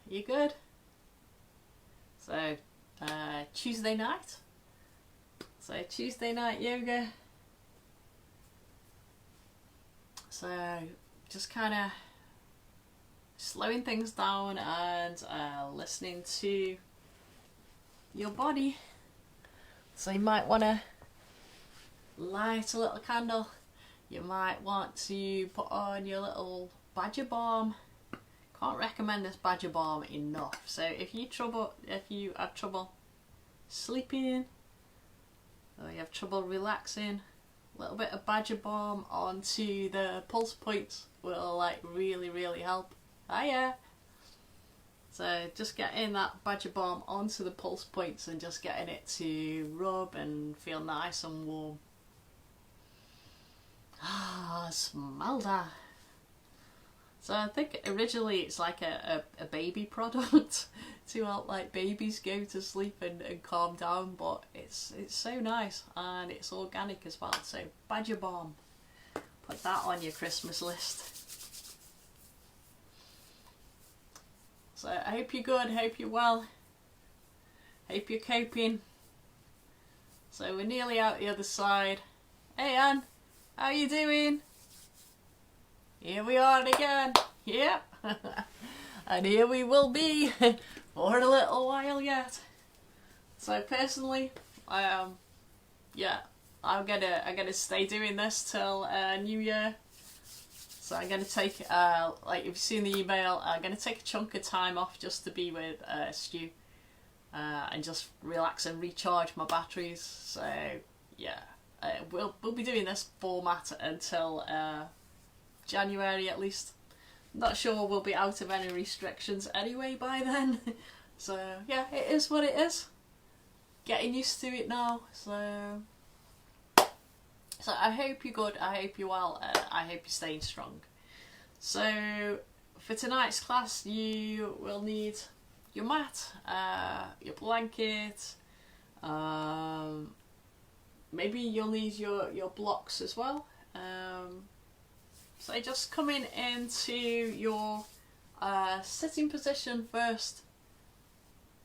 You good? So, Tuesday night. So, Tuesday night yoga. So, just kind of slowing things down and listening to your body. So, you might want to light a little candle. You might want to put on your little badger balm. Can't recommend this badger balm enough. So if you have trouble sleeping or you have trouble relaxing, a little bit of badger balm onto the pulse points will like really help. Hiya! So just getting that badger balm onto the pulse points and just getting it to rub and feel nice and warm. Ah, smell that. So I think originally it's like a baby product to help like babies go to sleep and calm down, but it's so nice and it's organic as well. So badger balm, put that on your Christmas list. So I hope you're good, hope you're well, hope you're coping. So we're nearly out the other side. Hey Anne, how you doing? Here we are again. Yep. And here we will be for a little while yet. So personally, I'm gonna stay doing this till New Year. So I'm gonna take like if you've seen the email, I'm gonna take a chunk of time off just to be with Stu and just relax and recharge my batteries. So yeah, we'll be doing this format until January at least. Not sure we'll be out of any restrictions anyway by then. So yeah, it is what it is. Getting used to it now. So I hope you're good, I hope you're well, I hope you're staying strong. So for tonight's class you will need your mat, your blanket, maybe you'll need your blocks as well. So just coming into your sitting position first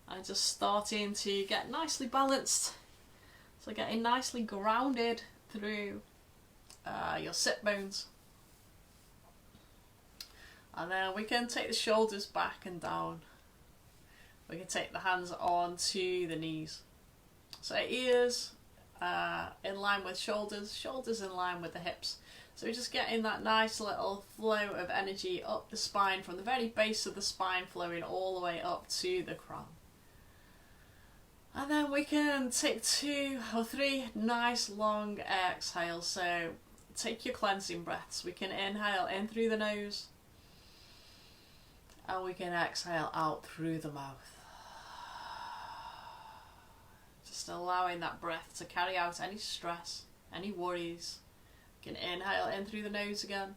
and just starting to get nicely balanced. So getting nicely grounded through your sit bones. And then we can take the shoulders back and down. We can take the hands onto the knees. So ears in line with shoulders, shoulders in line with the hips. So we're just getting that nice little flow of energy up the spine, from the very base of the spine flowing all the way up to the crown. And then we can take 2 or 3 nice long exhales. So take your cleansing breaths. We can inhale in through the nose and we can exhale out through the mouth. Just allowing that breath to carry out any stress, any worries. You can inhale in through the nose again.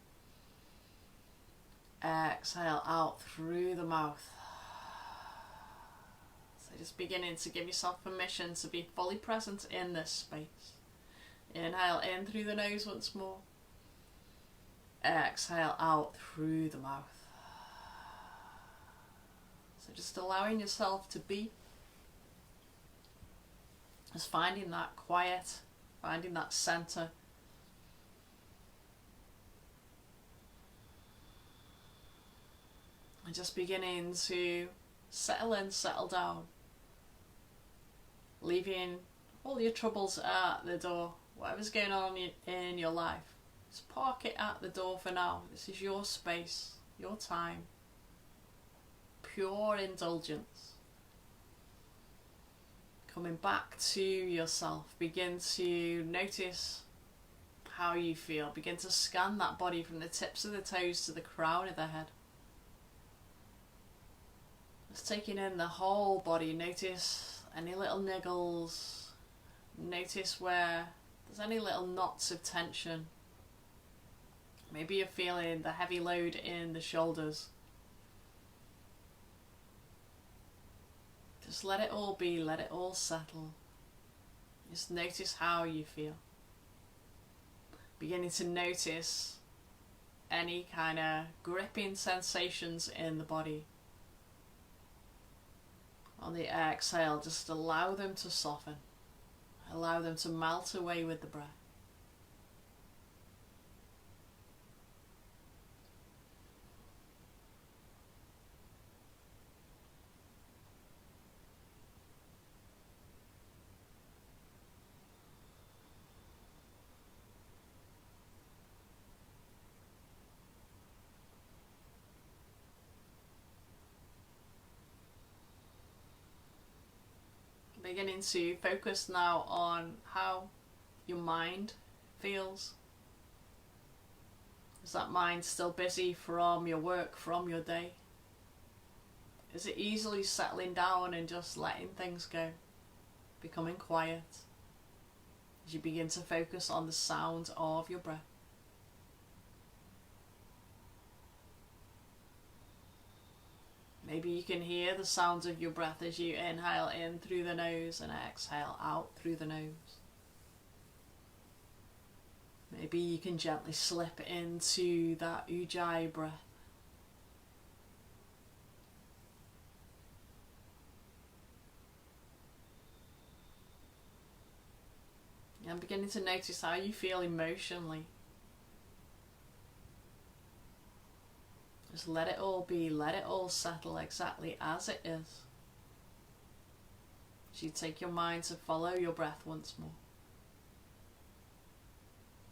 Exhale out through the mouth. So just beginning to give yourself permission to be fully present in this space. Inhale in through the nose once more. Exhale out through the mouth. So just allowing yourself to be. Just finding that quiet, finding that center. And just beginning to settle in, settle down. Leaving all your troubles at the door. Whatever's going on in your life, just park it at the door for now. This is your space, your time. Pure indulgence. Coming back to yourself. Begin to notice how you feel. Begin to scan that body from the tips of the toes to the crown of the head. Just taking in the whole body. Notice any little niggles. Notice where there's any little knots of tension. Maybe you're feeling the heavy load in the shoulders. Just let it all be, let it all settle. Just notice how you feel. Beginning to notice any kind of gripping sensations in the body. On the exhale, just allow them to soften. Allow them to melt away with the breath. Beginning to focus now on how your mind feels. Is that mind still busy from your work, from your day? Is it easily settling down and just letting things go, becoming quiet as you begin to focus on the sound of your breath? Maybe you can hear the sounds of your breath as you inhale in through the nose and exhale out through the nose. Maybe you can gently slip into that Ujjayi breath. And beginning to notice how you feel emotionally. Just let it all be, let it all settle exactly as it is. As you take your mind to follow your breath once more.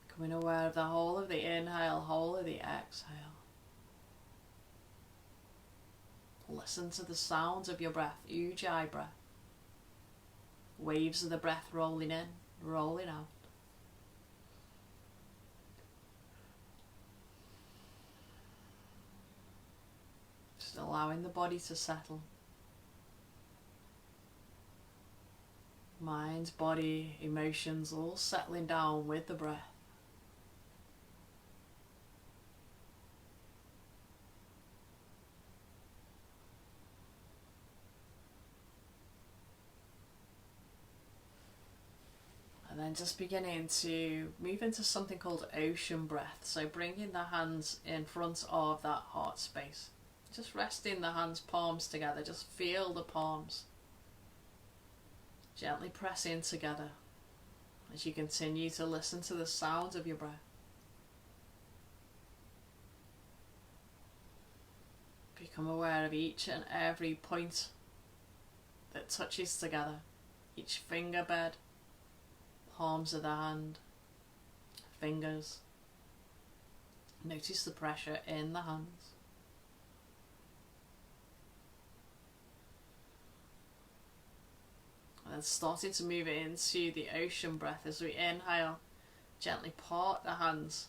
Becoming aware of the whole of the inhale, whole of the exhale. Listen to the sounds of your breath, Ujjayi breath. Waves of the breath rolling in, rolling out. Just allowing the body to settle. Mind, body, emotions all settling down with the breath. And then just beginning to move into something called ocean breath. So bringing the hands in front of that heart space. Just resting the hands, palms together. Just feel the palms. Gently pressing together as you continue to listen to the sound of your breath. Become aware of each and every point that touches together. Each finger bed, palms of the hand, fingers. Notice the pressure in the hands. And then starting to move it into the ocean breath as we inhale, gently part the hands.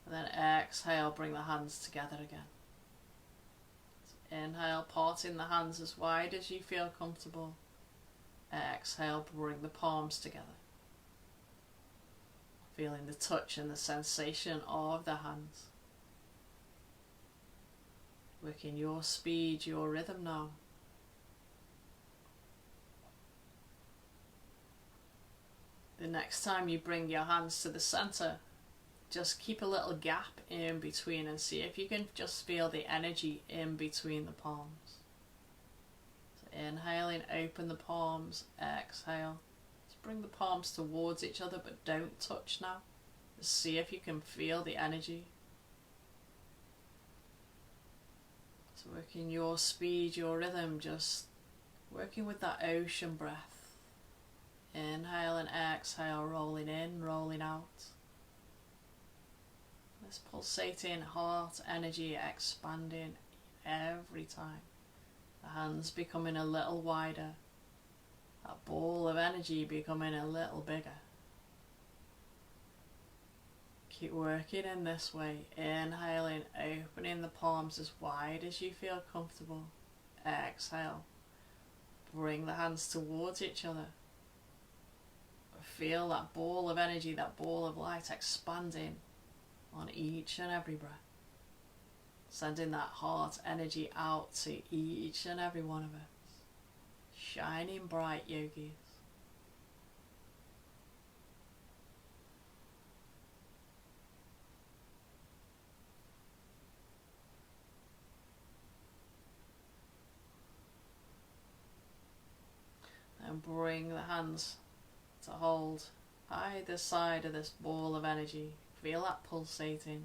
And then exhale, bring the hands together again. So inhale, parting the hands as wide as you feel comfortable. Exhale, bring the palms together. Feeling the touch and the sensation of the hands. Working your speed, your rhythm now. The next time you bring your hands to the center, just keep a little gap in between and see if you can just feel the energy in between the palms. So inhaling, open the palms, exhale. Just bring the palms towards each other, but don't touch now. Just see if you can feel the energy. So working your speed, your rhythm, just working with that ocean breath. Inhale and exhale, rolling in, rolling out. This pulsating heart energy expanding every time. The hands becoming a little wider. That ball of energy becoming a little bigger. Keep working in this way. Inhaling, opening the palms as wide as you feel comfortable. Exhale. Bring the hands towards each other. Feel that ball of energy, that ball of light expanding on each and every breath. Sending that heart energy out to each and every one of us. Shining bright yogis. And bring the hands to hold either side of this ball of energy. Feel that pulsating.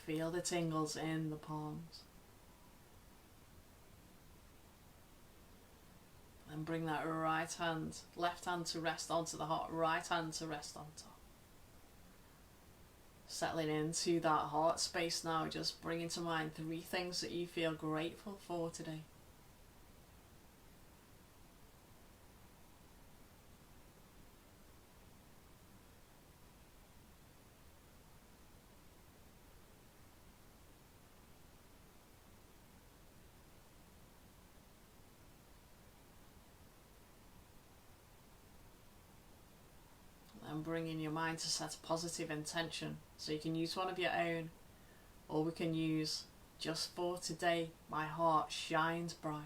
Feel the tingles in the palms. And bring that right hand, left hand to rest onto the heart, right hand to rest on top. Settling into that heart space now, just bringing to mind 3 things that you feel grateful for today. And bringing your mind to set a positive intention. So you can use one of your own, or we can use just for today, my heart shines bright.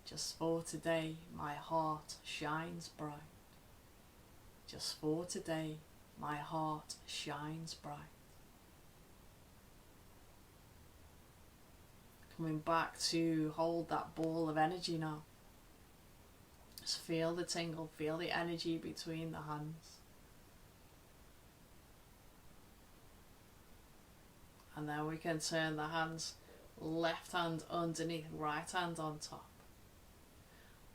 Just for today, my heart shines bright. Just for today, my heart shines bright. Coming back to hold that ball of energy now. Just feel the tingle, feel the energy between the hands. And then we can turn the hands, left hand underneath, right hand on top.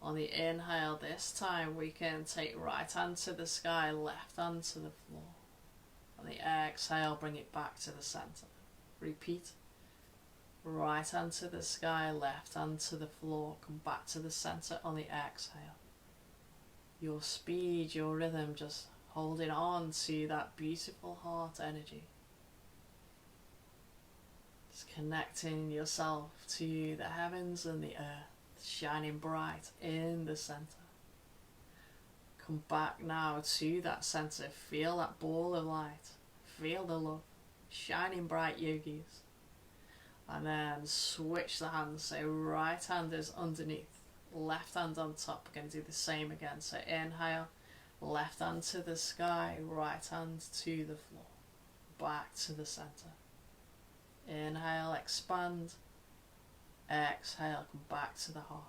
On the inhale this time, we can take right hand to the sky, left hand to the floor. On the exhale, bring it back to the center. Repeat. Right hand to the sky, left hand to the floor. Come back to the center on the exhale. Your speed, your rhythm, just holding on to that beautiful heart energy. Just connecting yourself to the heavens and the earth, shining bright in the center. Come back now to that center. Feel that ball of light. Feel the love. Shining bright, yogis. And then switch the hands. So right hand is underneath, left hand on top. We're going to do the same again. So inhale, left hand to the sky, right hand to the floor. Back to the center. Inhale, expand. Exhale, come back to the heart.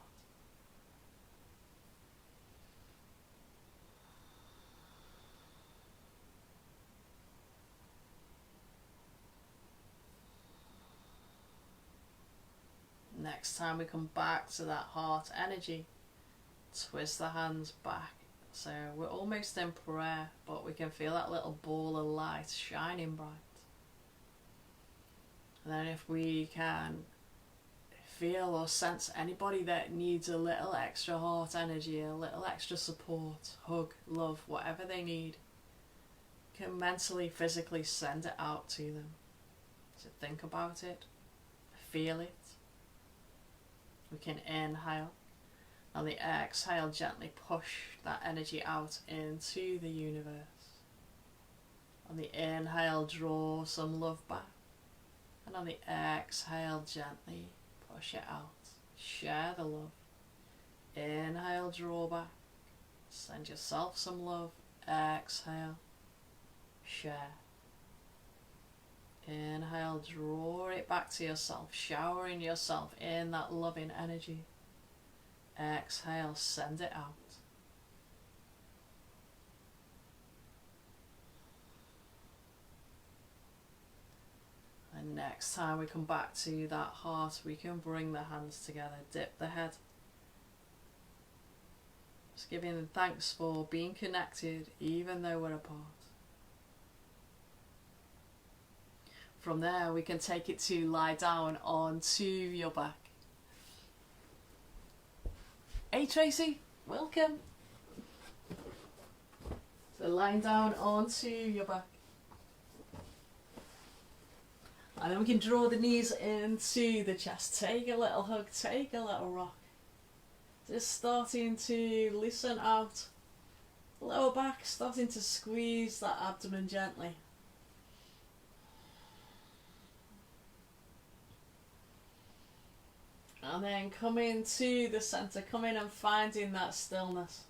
Next time we come back to that heart energy, twist the hands back. So we're almost in prayer, but we can feel that little ball of light shining bright. And then if we can feel or sense anybody that needs a little extra heart energy, a little extra support, hug, love, whatever they need, you can mentally, physically send it out to them. So think about it, feel it. We can inhale. On the exhale, gently push that energy out into the universe. On the inhale, draw some love back. And on the exhale, gently push it out. Share the love. Inhale, draw back. Send yourself some love. Exhale, share. Inhale, draw it back to yourself, showering yourself in that loving energy. Exhale, send it out. And next time we come back to that heart, we can bring the hands together, dip the head. Just giving them thanks for being connected, even though we're apart. From there, we can take it to lie down onto your back. Hey Tracy, welcome. So lying down onto your back. And then we can draw the knees into the chest. Take a little hug, take a little rock. Just starting to loosen out lower back, starting to squeeze that abdomen gently. And then coming to the center, coming and finding that stillness.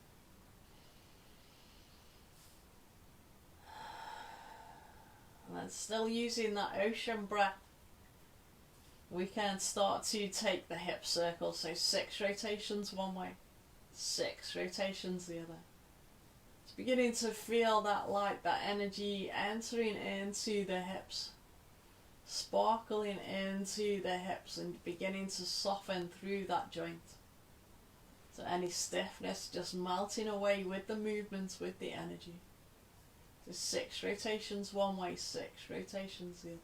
And then still using that ocean breath we can start to take the hip circle. So 6 rotations one way, 6 rotations the other. It's beginning to feel that light, that energy entering into the hips, sparkling into the hips and beginning to soften through that joint. So any stiffness just melting away with the movements, with the energy. So 6 rotations one way, 6 rotations the other.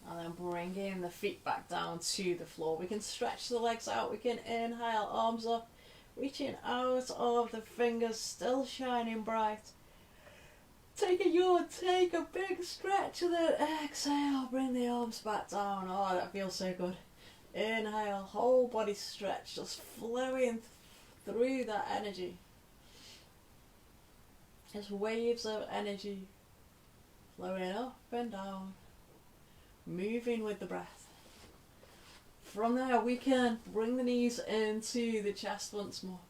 And then bringing the feet back down to the floor. We can stretch the legs out. We can inhale, arms up, reaching out of the fingers, still shining bright. Take a yawn, take a big stretch, and then exhale, bring the arms back down. Oh, that feels so good. Inhale, whole body stretch, just flowing through that energy. Just waves of energy flowing up and down, moving with the breath. From there, we can bring the knees into the chest once more.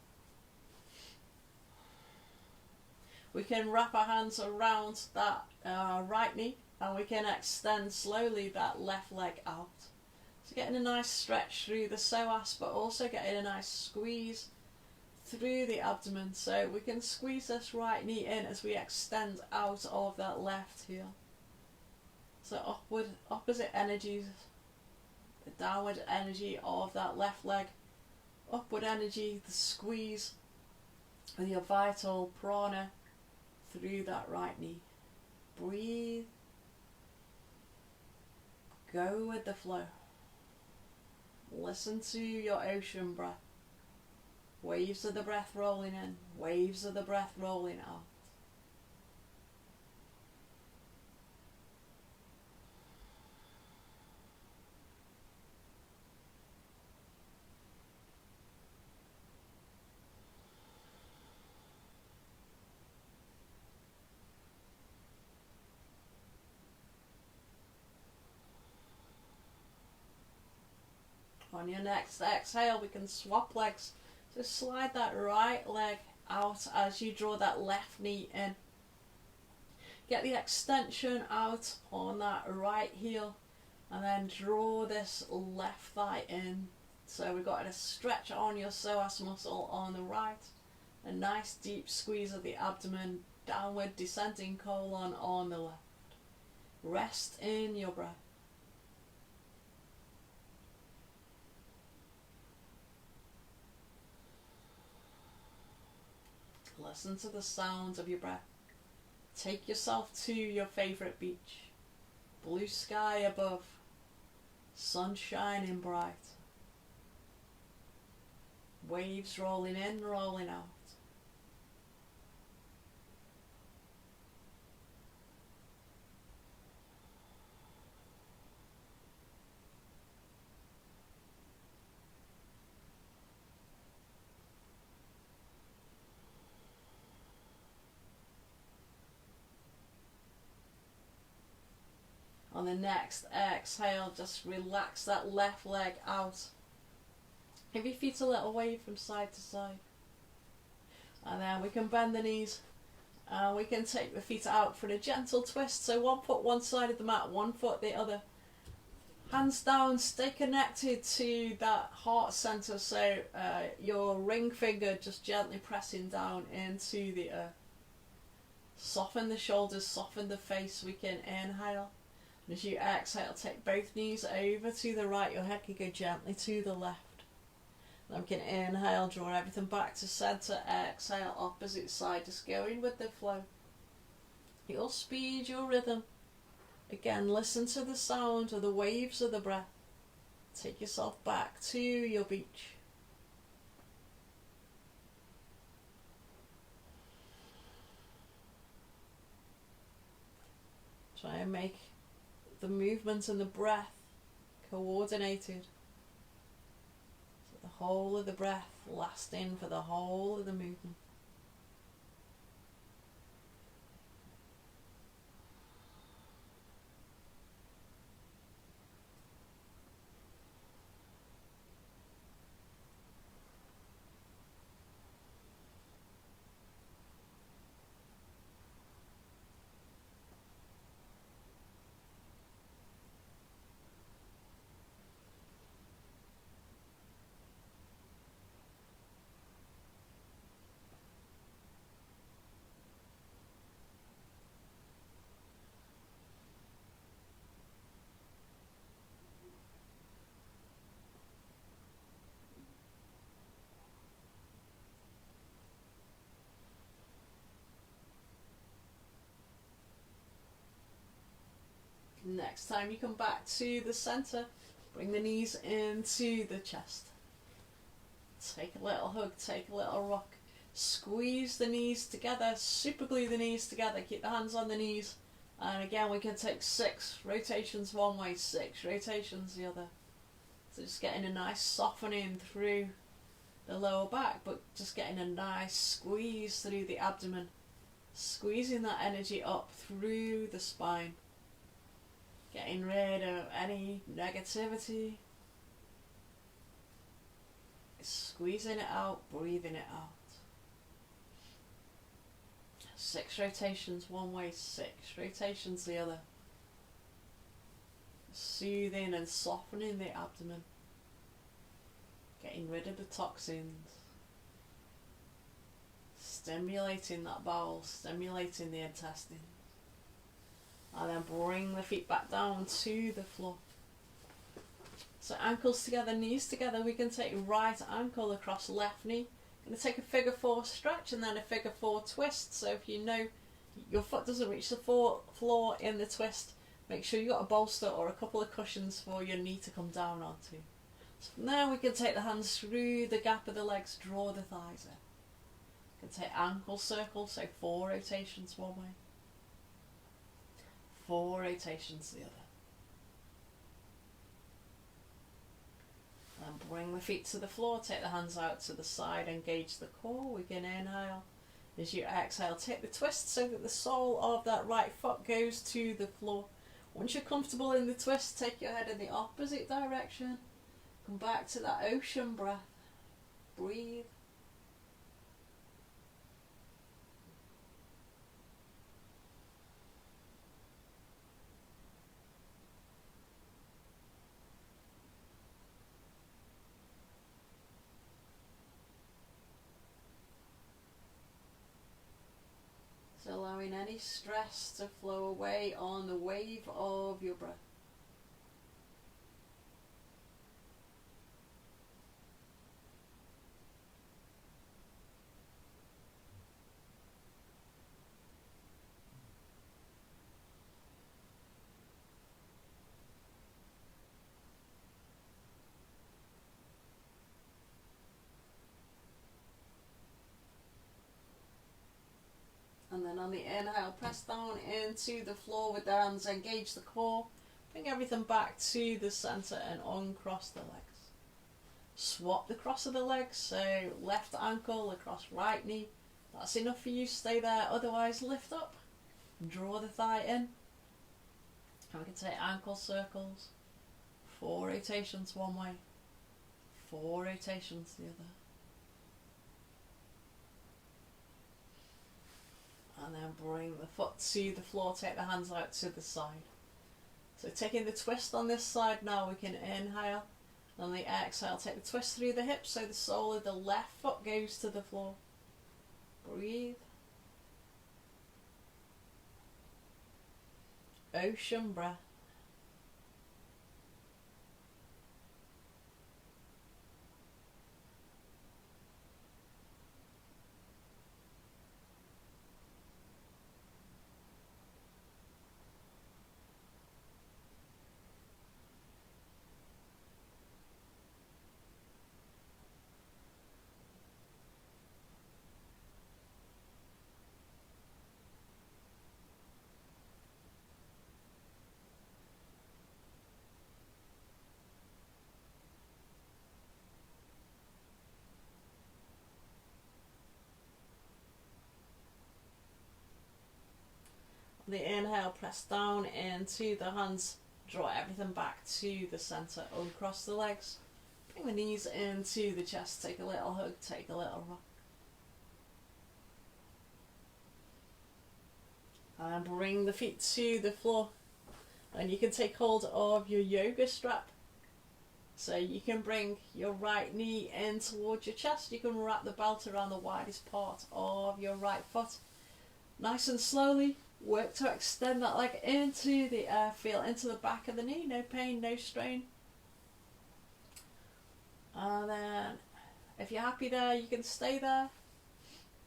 We can wrap our hands around that right knee, and we can extend slowly that left leg out. So getting a nice stretch through the psoas, but also getting a nice squeeze through the abdomen. So we can squeeze this right knee in as we extend out of that left heel. So upward, opposite energies. The downward energy of that left leg. Upward energy, the squeeze with your vital prana through that right knee. Breathe. Go with the flow. Listen to your ocean breath. Waves of the breath rolling in, waves of the breath rolling out. On your next exhale, we can swap legs. So slide that right leg out as you draw that left knee in. Get the extension out on that right heel, and then draw this left thigh in. So we've got a stretch on your psoas muscle on the right, a nice deep squeeze of the abdomen, downward descending colon on the left. Rest in your breath. Listen to the sound of your breath. Take yourself to your favourite beach. Blue sky above. Sun shining bright. Waves rolling in, rolling out. On the next exhale, just relax that left leg out. Give your feet a little wave from side to side. And then we can bend the knees. And we can take the feet out for a gentle twist. So 1 foot one side of the mat, 1 foot the other. Hands down, stay connected to that heart center. So your ring finger just gently pressing down into the earth. Soften the shoulders, soften the face. We can inhale. And as you exhale, take both knees over to the right. Your head can go gently to the left. Then we can inhale, draw everything back to center. Exhale, opposite side. Just going with the flow. Your speed, your rhythm. Again, listen to the sound of the waves of the breath. Take yourself back to your beach. Try and make the movement and the breath coordinated. So the whole of the breath lasting for the whole of the movement. Next time you come back to the center, bring the knees into the chest. Take a little hug, take a little rock. Squeeze the knees together, super glue the knees together, keep the hands on the knees. And again, we can take 6 rotations one way, 6 rotations the other. So just getting a nice softening through the lower back, but just getting a nice squeeze through the abdomen. Squeezing that energy up through the spine. Getting rid of any negativity. Squeezing it out, breathing it out. 6 rotations one way, 6 rotations the other. Soothing and softening the abdomen. Getting rid of the toxins. Stimulating that bowel, stimulating the intestines. And then bring the feet back down to the floor. So ankles together, knees together. We can take right ankle across left knee. Going to take a figure 4 stretch and then a figure 4 twist. So if you know your foot doesn't reach the floor in the twist, make sure you've got a bolster or a couple of cushions for your knee to come down onto. So from there we can take the hands through the gap of the legs, draw the thighs in. We can take ankle circles, so 4 rotations one way, 4 rotations the other. And bring the feet to the floor, take the hands out to the side, engage the core. We can inhale. As you exhale, take the twist so that the sole of that right foot goes to the floor. Once you're comfortable in the twist, take your head in the opposite direction. Come back to that ocean breath. Breathe. Allowing any stress to flow away on the wave of your breath. And then on the inhale, press down into the floor with the hands, engage the core, bring everything back to the center and uncross the legs. Swap the cross of the legs, so left ankle across right knee. That's enough for you, stay there, otherwise lift up, draw the thigh in. And we can take ankle circles, 4 rotations one way, 4 rotations the other. And then bring the foot to the floor, take the hands out to the side. So taking the twist on this side now, we can inhale. And on the exhale, take the twist through the hips so the sole of the left foot goes to the floor. Breathe. Ocean breath. The inhale, press down into the hands, draw everything back to the center, uncross the legs, bring the knees into the chest, take a little hug, take a little rock. And bring the feet to the floor, and you can take hold of your yoga strap. So you can bring your right knee in towards your chest, you can wrap the belt around the widest part of your right foot. Nice and slowly, work to extend that leg into the air, feel into the back of the knee, no pain, no strain. And then, if you're happy there, you can stay there.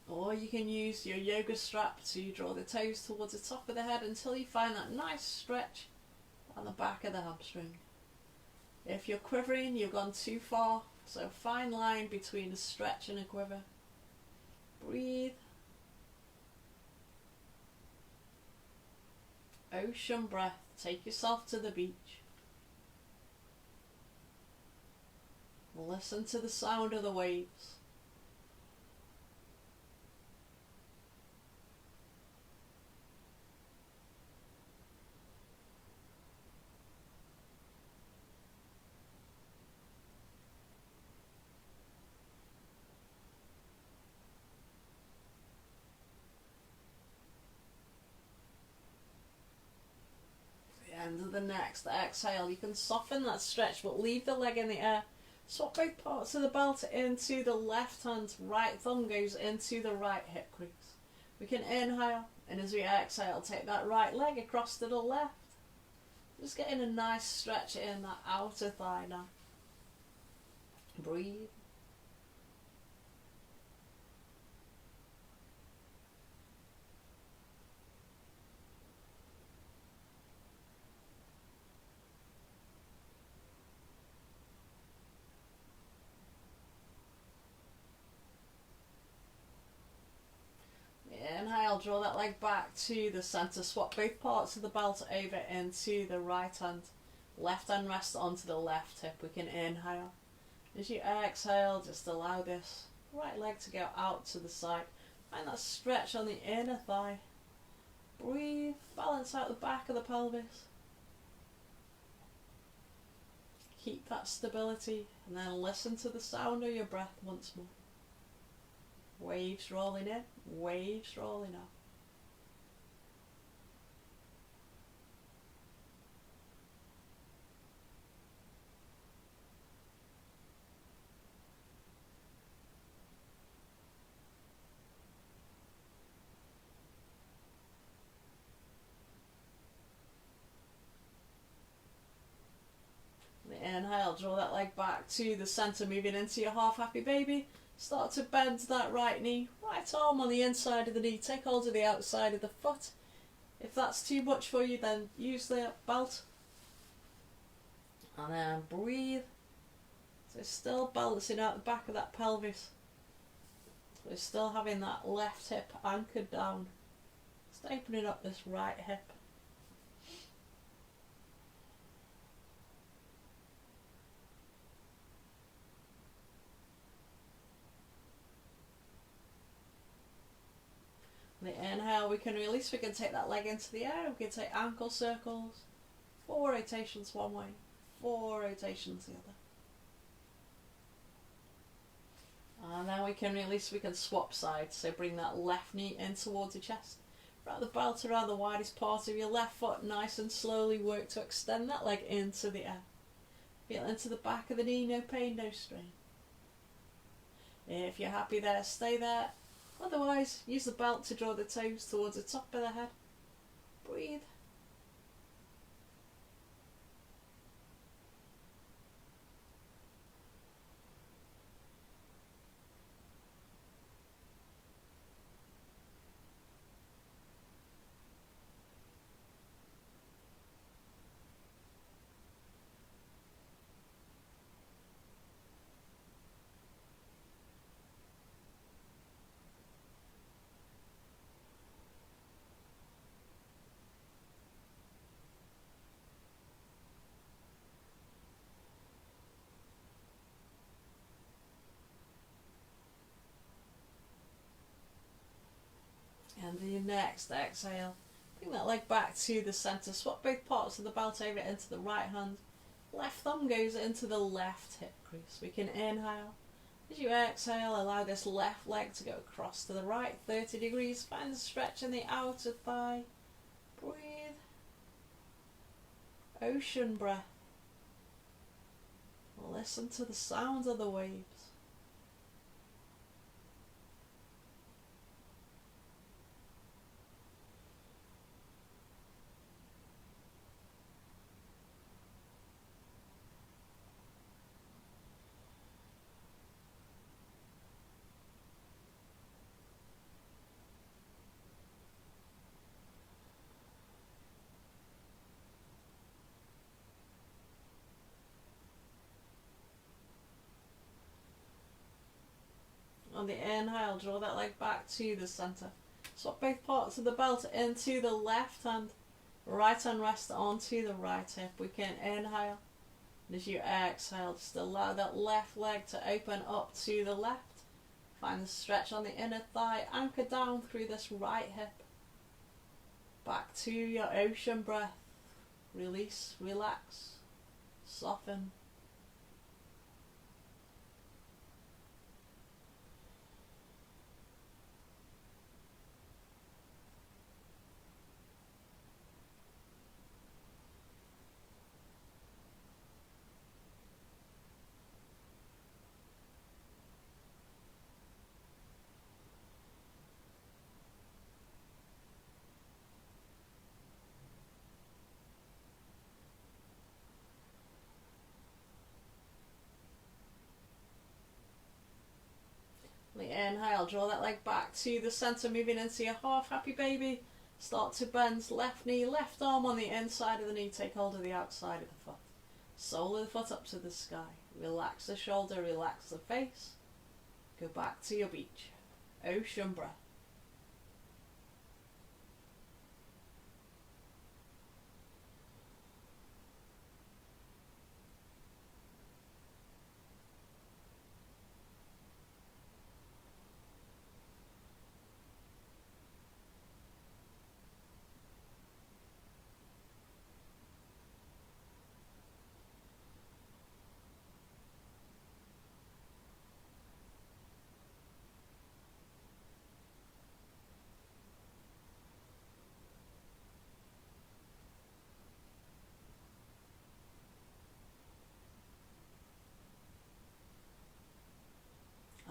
Or you can use your yoga strap to draw the toes towards the top of the head until you find that nice stretch and the back of the hamstring. If you're quivering, you've gone too far, so fine line between a stretch and a quiver. Breathe. Ocean breath. Take yourself to the beach. Listen to the sound of the waves. End of the next exhale, you can soften that stretch but leave the leg in the air. Swap both parts of the belt into the left hand, right thumb goes into the right hip crease. We can inhale, and as we exhale, take that right leg across to the left. Just getting a nice stretch in that outer thigh now. Breathe. Inhale, draw that leg back to the centre. Swap both parts of the belt over into the right hand. Left hand rests onto the left hip. We can inhale. As you exhale, just allow this right leg to go out to the side. Find that stretch on the inner thigh. Breathe, balance out the back of the pelvis. Keep that stability and then listen to the sound of your breath once more. Waves rolling in, waves rolling out. Inhale, draw that leg back to the centre, moving into your half happy baby. Start to bend that right knee, right arm on the inside of the knee, take hold of the outside of the foot. If that's too much for you, then use the belt. And then breathe. So still balancing out the back of that pelvis. So still having that left hip anchored down. Just opening up this right hip. The inhale, we can release, we can take that leg into the air, we can take ankle circles, 4 rotations one way, 4 rotations the other. And then we can release, we can swap sides, so bring that left knee in towards the chest. Wrap the belt around the widest part of your left foot, nice and slowly work to extend that leg into the air. Feel into the back of the knee, no pain, no strain. If you're happy there, stay there. Otherwise, use the belt to draw the toes towards the top of the head. Breathe. And the next exhale, bring that leg back to the centre, swap both parts of the belt over into the right hand. Left thumb goes into the left hip crease. We can inhale. As you exhale, allow this left leg to go across to the right, 30 degrees. Find the stretch in the outer thigh. Breathe. Ocean breath. Listen to the sound of the waves. On the inhale, draw that leg back to the centre. Swap both parts of the belt into the left hand. Right hand rest onto the right hip. We can inhale. And as you exhale, just allow that left leg to open up to the left. Find the stretch on the inner thigh. Anchor down through this right hip. Back to your ocean breath. Release, relax, soften. Inhale, draw that leg back to the centre, moving into your half happy baby. Start to bend left knee, left arm on the inside of the knee, take hold of the outside of the foot. Sole of the foot up to the sky. Relax the shoulder, relax the face. Go back to your beach. Ocean breath.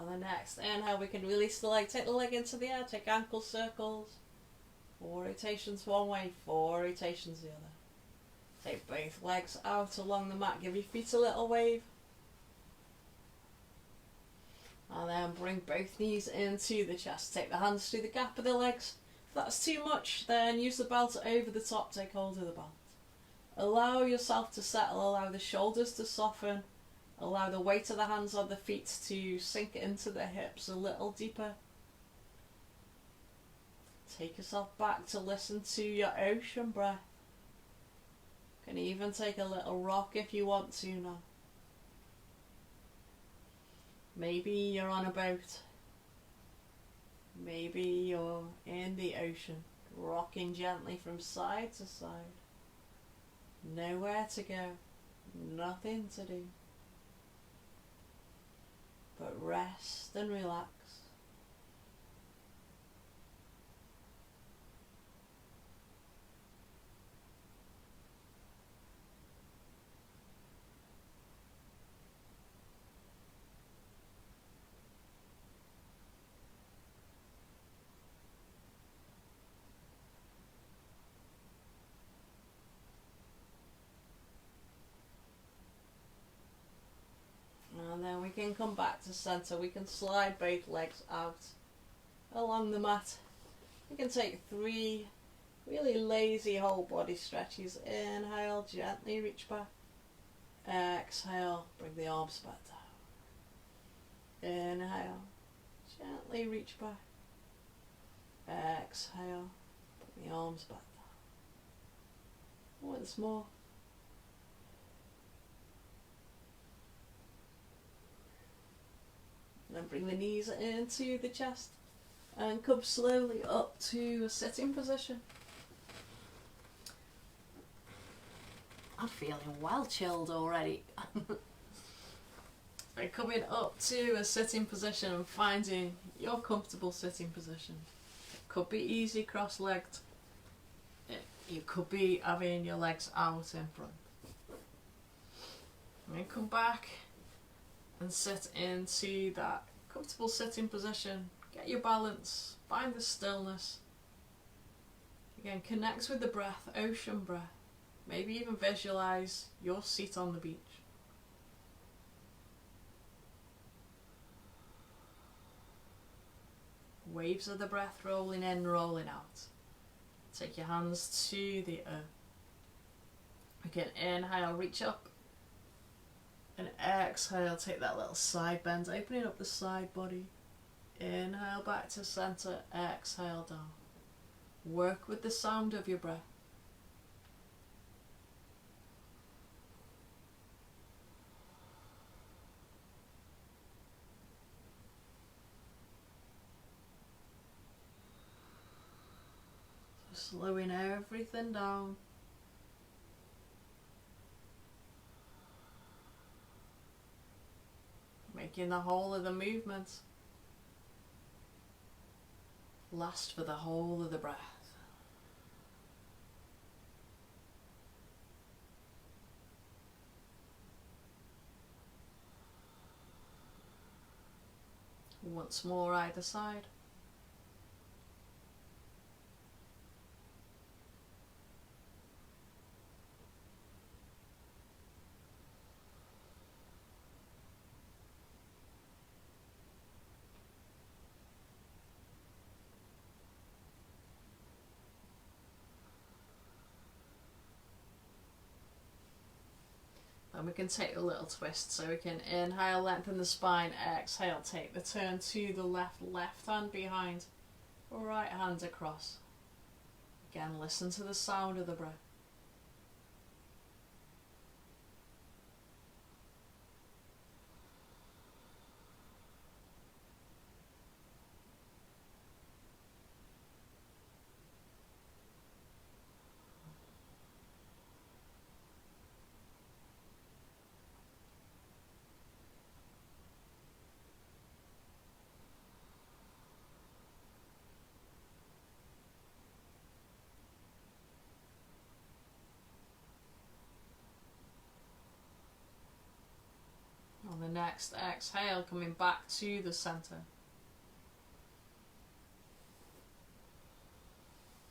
On the next inhale, we can release the leg, take the leg into the air, take ankle circles. 4 rotations one way, 4 rotations the other. Take both legs out along the mat, give your feet a little wave. And then bring both knees into the chest. Take the hands through the gap of the legs. If that's too much, then use the belt over the top, take hold of the belt. Allow yourself to settle, allow the shoulders to soften. Allow the weight of the hands on the feet to sink into the hips a little deeper. Take yourself back to listen to your ocean breath. You can even take a little rock if you want to now. Maybe you're on a boat. Maybe you're in the ocean, rocking gently from side to side. Nowhere to go, nothing to do. But rest and relax. And then we can come back to centre. We can slide both legs out along the mat. We can take 3 really lazy whole body stretches. Inhale, gently reach back. Exhale, bring the arms back down. Inhale, gently reach back. Exhale, bring the arms back down. Once more. And then bring the knees into the chest and come slowly up to a sitting position. I'm feeling well chilled already. And coming up to a sitting position and finding your comfortable sitting position. It could be easy cross-legged. You could be having your legs out in front. And then come back and sit into that comfortable sitting position. Get your balance, find the stillness. Again, connect with the breath, ocean breath. Maybe even visualize your seat on the beach. Waves of the breath rolling in, rolling out. Take your hands to the earth. Again, inhale, reach up. And exhale, take that little side bend, opening up the side body. Inhale back to center, exhale down. Work with the sound of your breath. So slowing everything down. Making the whole of the movement last for the whole of the breath. Once more either side. And we can take a little twist, so we can inhale, lengthen the spine, exhale, take the turn to the left, left hand behind, right hand across. Again, listen to the sound of the breath. On the next exhale, coming back to the center.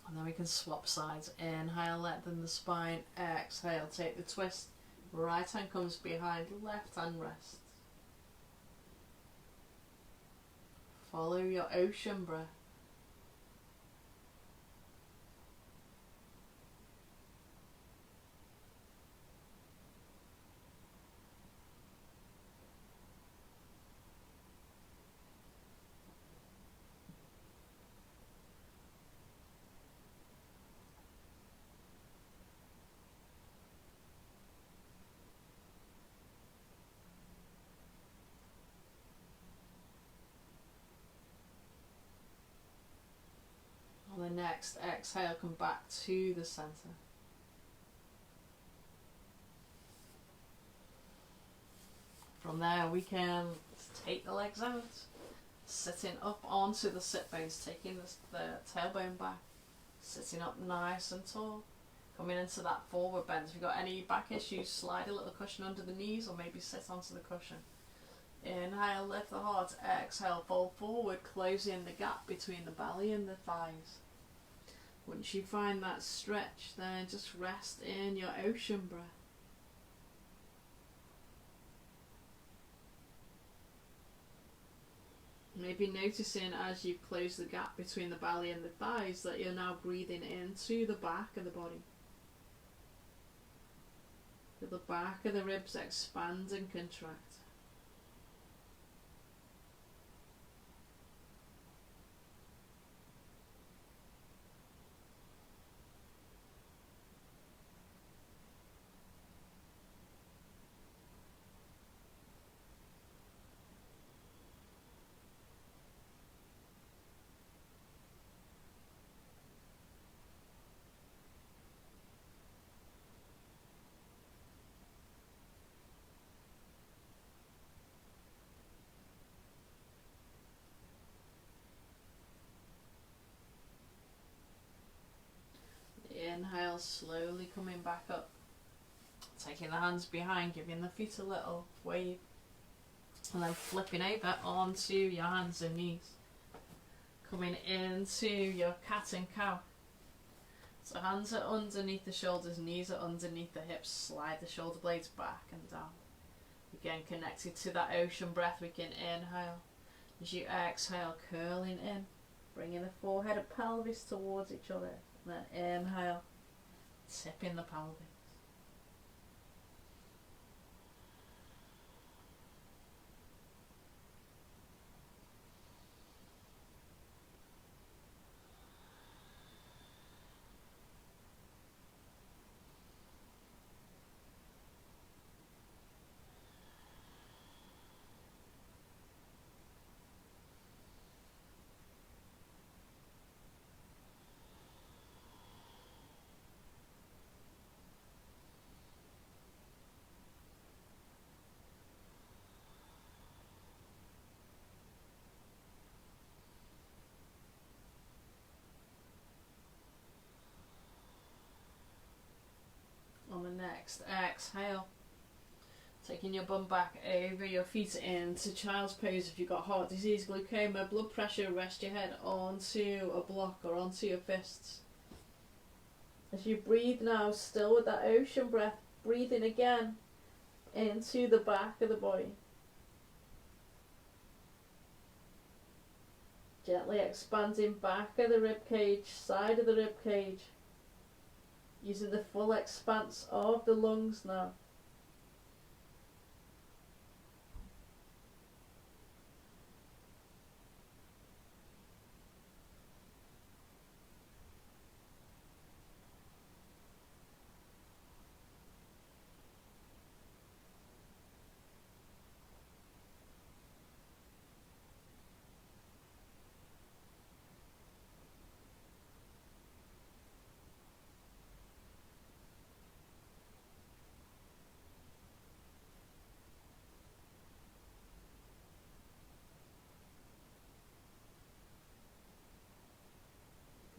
And then we can swap sides. Inhale, lengthen the spine. Exhale, take the twist. Right hand comes behind, left hand rests. Follow your ocean breath. On the next exhale, come back to the center. From there, we can take the legs out, sitting up onto the sit bones, taking the tailbone back, sitting up nice and tall, coming into that forward bend. If you've got any back issues, slide a little cushion under the knees or maybe sit onto the cushion. Inhale, lift the heart. Exhale, fold forward, closing the gap between the belly and the thighs. Once you find that stretch, then just rest in your ocean breath. Maybe noticing as you close the gap between the belly and the thighs that you're now breathing into the back of the body. Feel the back of the ribs expand and contract. Inhale, slowly coming back up. Taking the hands behind, giving the feet a little wave. And then flipping over onto your hands and knees. Coming into your cat and cow. So hands are underneath the shoulders, knees are underneath the hips. Slide the shoulder blades back and down. Again, connected to that ocean breath, we can inhale. As you exhale, curling in. Bringing the forehead and pelvis towards each other. And then inhale, tipping the pelvis. next exhale, taking your bum back over your feet into child's pose. If you've got heart disease, glaucoma, blood pressure, rest your head onto a block or onto your fists. As you breathe now, still with that ocean breath, breathing again into the back of the body. Gently expanding back of the rib cage, side of the rib cage, using the full expanse of the lungs now.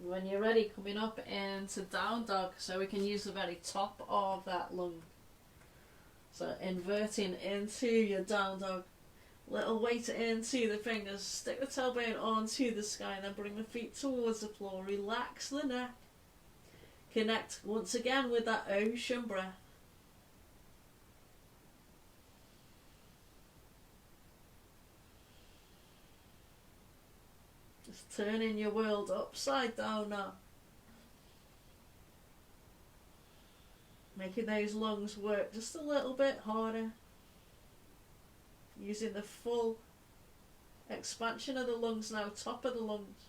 When you're ready, coming up into down dog, so we can use the very top of that lung. So inverting into your down dog, little weight into the fingers, stick the tailbone onto the sky, and then bring the feet towards the floor, relax the neck, connect once again with that ocean breath. Just turning your world upside down now. Making those lungs work just a little bit harder. Using the full expansion of the lungs now, top of the lungs.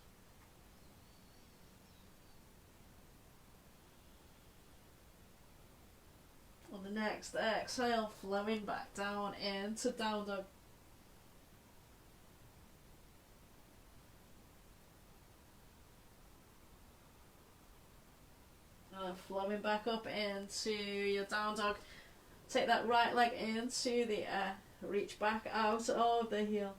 On the next exhale, flowing back down into down dog. Flowing back up into your down dog. Take that right leg into the air. Reach back out of the heel.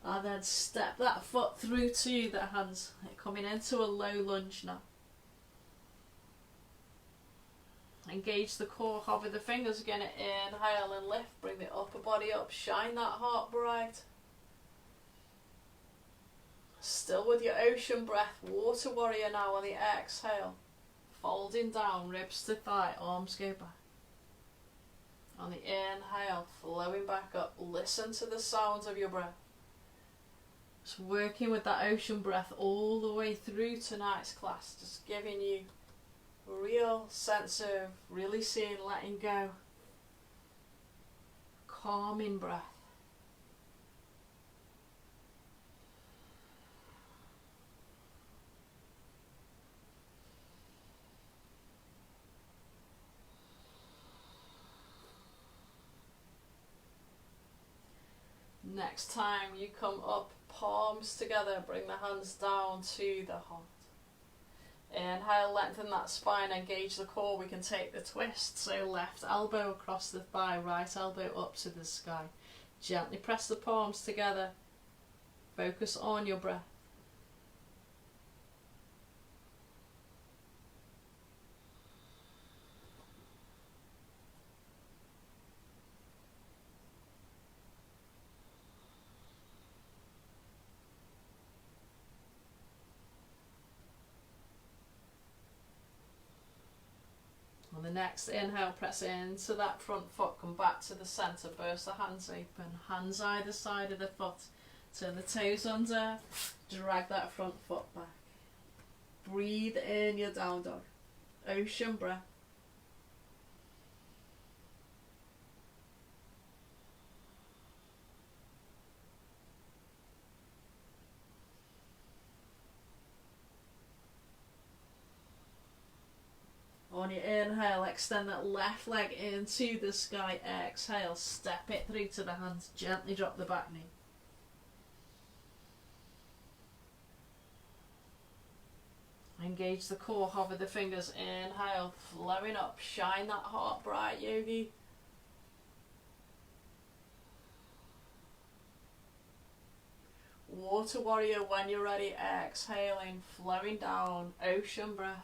And then step that foot through to the hands. Coming into a low lunge now. Engage the core, hover the fingers again. Inhale and lift. Bring the upper body up. Shine that heart bright. Still with your ocean breath. Water warrior now on the exhale. Folding down, ribs to thigh, arms go back. On the inhale, flowing back up. Listen to the sounds of your breath. Just working with that ocean breath all the way through tonight's class. Just giving you a real sense of releasing, letting go. Calming breath. Next time you come up, palms together, bring the hands down to the heart. Inhale, lengthen that spine, engage the core. We can take the twist, so left elbow across the thigh, right elbow up to the sky. Gently press the palms together. Focus on your breath. On the next inhale, press into that front foot, come back to the centre, burst the hands open, hands either side of the foot, turn the toes under, drag that front foot back. Breathe in your down dog, ocean breath. On your inhale, extend that left leg into the sky. Exhale, step it through to the hands. Gently drop the back knee. Engage the core, hover the fingers. Inhale, flowing up. Shine that heart bright, yogi. Water warrior when you're ready. Exhaling, flowing down. Ocean breath.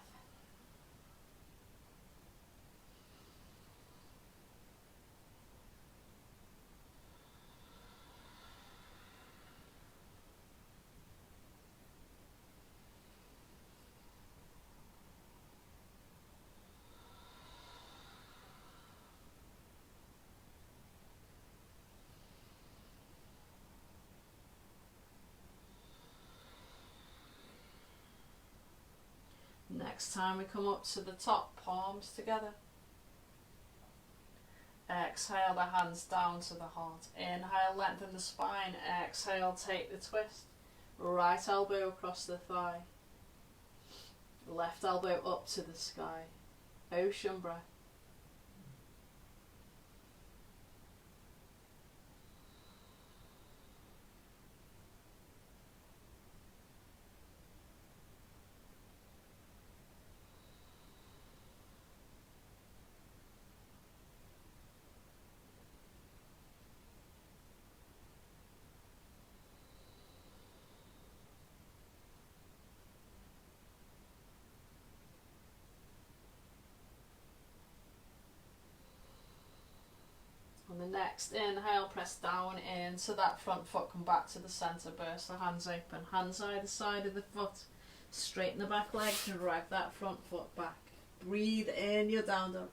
Next time we come up to the top, palms together. Exhale the hands down to the heart. Inhale, lengthen the spine. Exhale, take the twist. Right elbow across the thigh. Left elbow up to the sky. Ocean breath. On the next inhale, press down into that front foot, come back to the centre, burst the hands open, hands either side of the foot, straighten the back leg, drag that front foot back. Breathe in your down dog.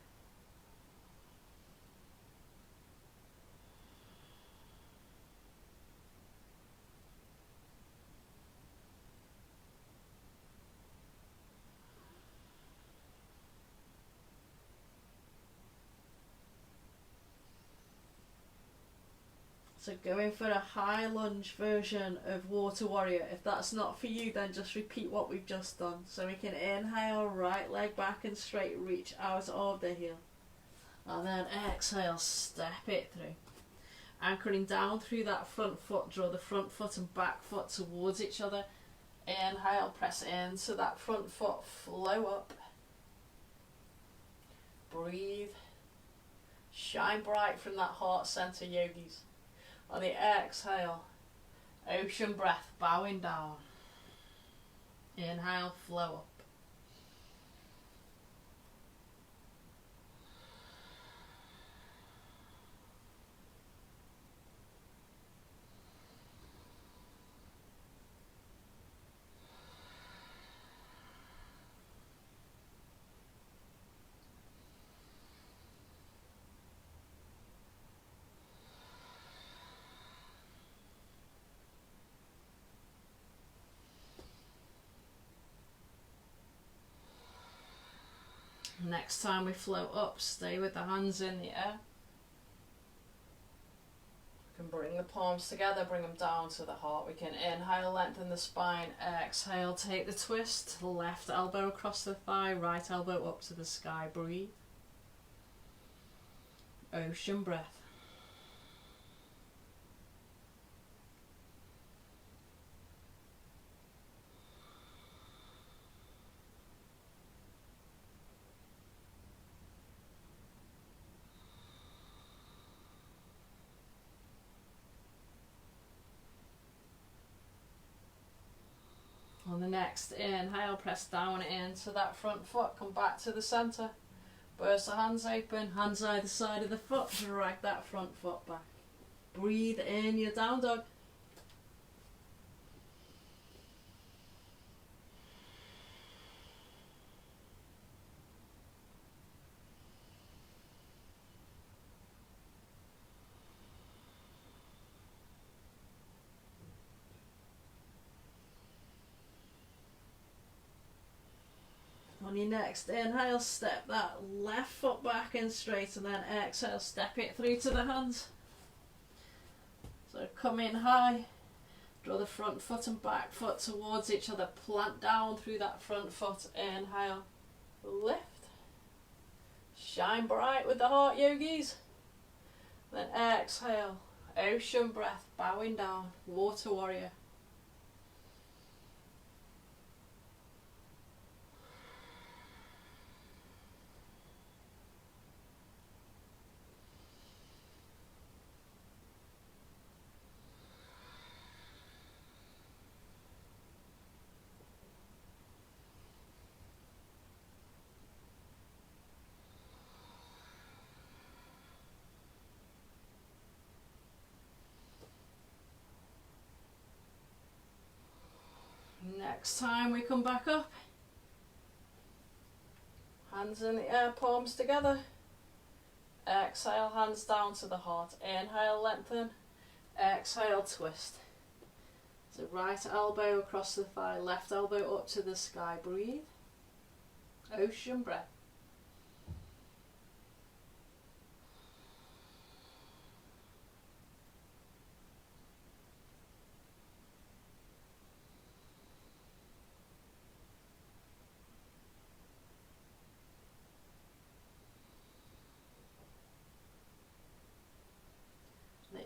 So going for a high lunge version of Water Warrior. If that's not for you, then just repeat what we've just done. So we can inhale, right leg back and straight, reach out of the heel. And then exhale, step it through. Anchoring down through that front foot, draw the front foot and back foot towards each other. Inhale, press into that front foot, flow up. Breathe. Shine bright from that heart center, yogis. On the exhale, ocean breath, bowing down. Inhale, flow up. Next time we float up, stay with the hands in the air. We can bring the palms together, bring them down to the heart. We can inhale, lengthen the spine. Exhale, take the twist. Left elbow across the thigh, right elbow up to the sky. Breathe. Ocean breath. On the next inhale, press down into that front foot, come back to the centre. Burst the hands open, hands either side of the foot, drag that front foot back. Breathe in your down dog. On your next inhale, step that left foot back and straight, and then exhale, step it through to the hands. So come in high, draw the front foot and back foot towards each other, plant down through that front foot, inhale, lift. Shine bright with the heart, yogis. Then exhale, ocean breath, bowing down, Water Warrior. Next time we come back up, hands in the air, palms together. Exhale, hands down to the heart. Inhale, lengthen. Exhale, twist. So right elbow across the thigh, left elbow up to the sky. Breathe. Ocean breath.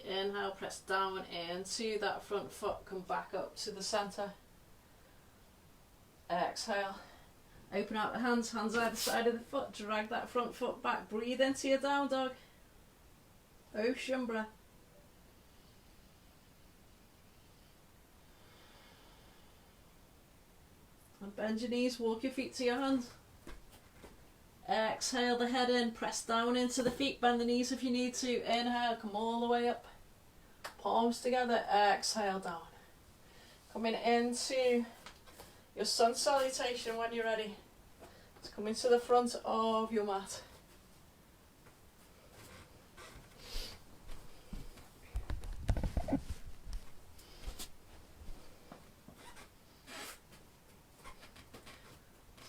Inhale, press down into that front foot, come back up to the centre. Exhale, open out the hands, hands either side of the foot, drag that front foot back, breathe into your down dog. Ocean breath. And bend your knees, walk your feet to your hands. Exhale the head in, press down into the feet, bend the knees if you need to. Inhale, come all the way up. Palms together, exhale down. Coming into your sun salutation when you're ready. It's coming to the front of your mat.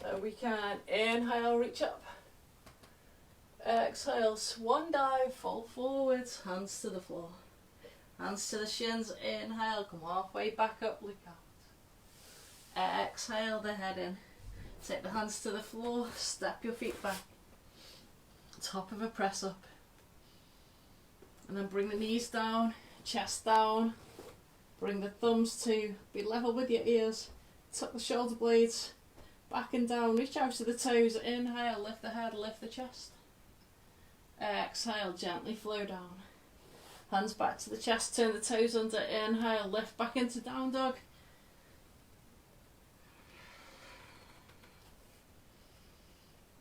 So we can inhale, reach up. Exhale, swan dive, fall forwards, hands to the floor. Hands to the shins, inhale, come halfway back up, look out. Exhale the head in. Take the hands to the floor, step your feet back. Top of a press up. And then bring the knees down, chest down. Bring the thumbs to be level with your ears. Tuck the shoulder blades back and down, reach out to the toes. Inhale, lift the head, lift the chest. Exhale, gently flow down. Hands back to the chest, turn the toes under. Inhale, lift back into down dog.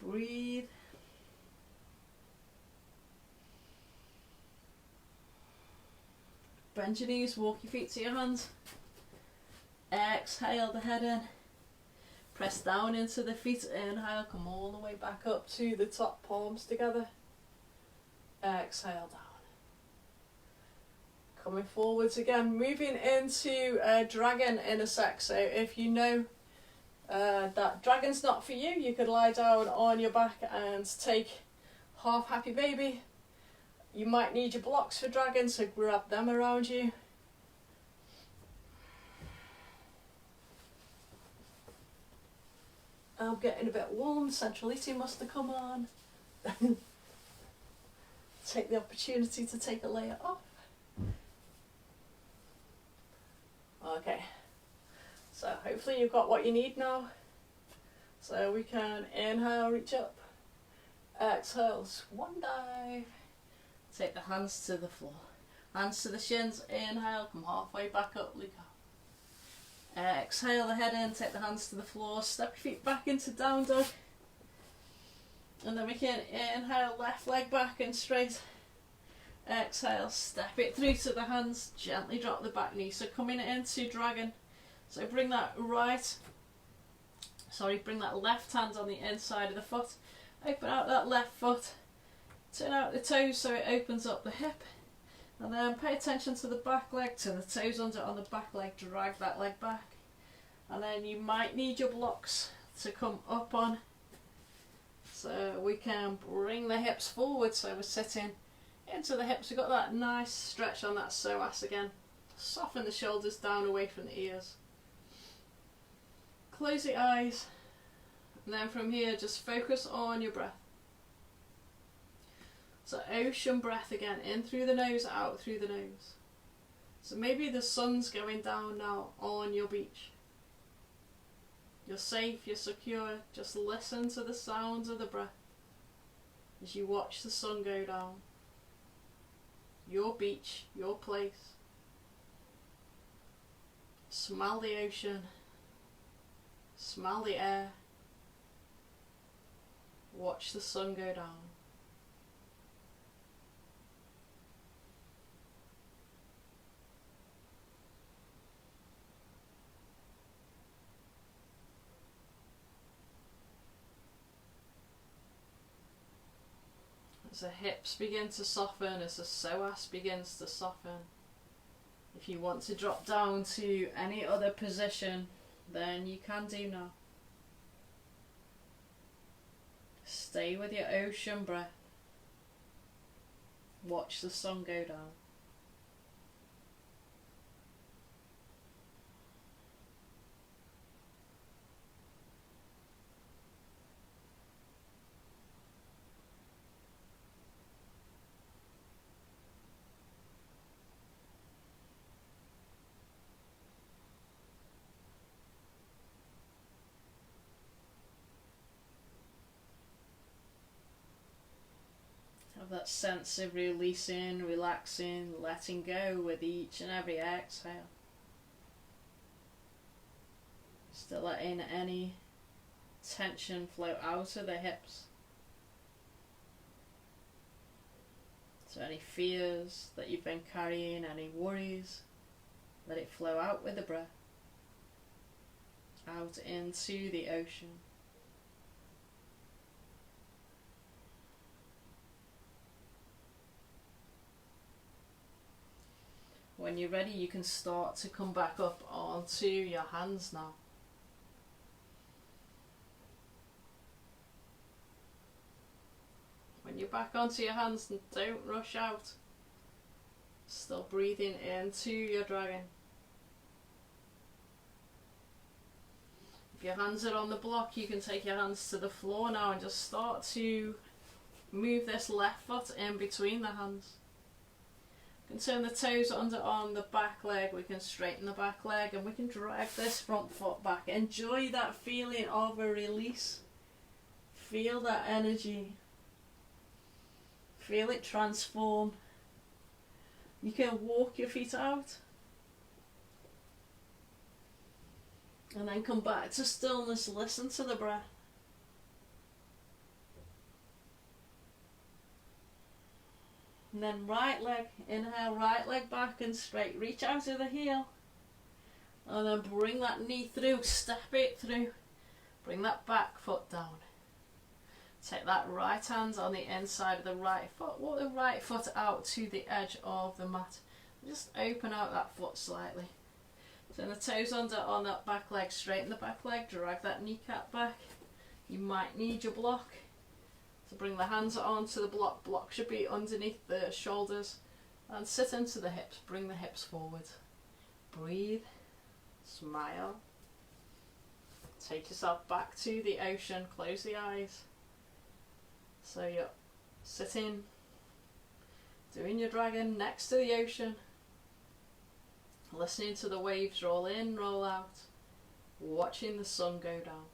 Breathe. Bend your knees, walk your feet to your hands. Exhale the head in. Press down into the feet. Inhale, come all the way back up to the top, palms together. Exhale down. Coming forwards again, moving into dragon in a sec. So if you know that dragon's not for you, you could lie down on your back and take half happy baby. You might need your blocks for dragon, so grab them around you. I'm getting a bit warm, central heating must have come on. Take the opportunity to take a layer off. Okay, so hopefully you've got what you need now. So we can inhale, reach up. Exhale, swan dive. Take the hands to the floor. Hands to the shins. Inhale, come halfway back up, look up. Exhale the head in, take the hands to the floor. Step your feet back into down dog. And then we can inhale, left leg back and straight. Exhale, step it through to the hands, gently drop the back knee. So coming into dragon. So bring that left hand on the inside of the foot. Open out that left foot. Turn out the toes so it opens up the hip. And then pay attention to the back leg, to the toes under on the back leg, drag that leg back. And then you might need your blocks to come up on. So we can bring the hips forward, so we're sitting into the hips. We've got that nice stretch on that psoas again. Soften the shoulders down away from the ears. Close the eyes. And then from here, just focus on your breath. So ocean breath again, in through the nose, out through the nose. So maybe the sun's going down now on your beach. You're safe, you're secure, just listen to the sounds of the breath as you watch the sun go down. Your beach, your place. Smell the ocean, smell the air, watch the sun go down. As the hips begin to soften, as the psoas begins to soften. If you want to drop down to any other position, then you can do now. Stay with your ocean breath. Watch the sun go down. Have that sense of releasing, relaxing, letting go with each and every exhale. Still letting any tension flow out of the hips. So any fears that you've been carrying, any worries, let it flow out with the breath. Out into the ocean. When you're ready, you can start to come back up onto your hands now. When you're back onto your hands, don't rush out. Still breathing into your dragon. If your hands are on the block, you can take your hands to the floor now and just start to move this left foot in between the hands. We can turn the toes under on the back leg, we can straighten the back leg, and we can drag this front foot back. Enjoy that feeling of a release. Feel that energy. Feel it transform. You can walk your feet out. And then come back to stillness, listen to the breath. And then right leg, inhale, right leg back and straight. Reach out to the heel. And then bring that knee through, step it through. Bring that back foot down. Take that right hand on the inside of the right foot. Walk the right foot out to the edge of the mat. Just open out that foot slightly. Turn the toes under on that back leg, straighten the back leg, drag that kneecap back. You might need your block. So bring the hands onto the block. Block should be underneath the shoulders. And sit into the hips. Bring the hips forward. Breathe. Smile. Take yourself back to the ocean. Close the eyes. So you're sitting, doing your dragon next to the ocean. Listening to the waves roll in, roll out. Watching the sun go down.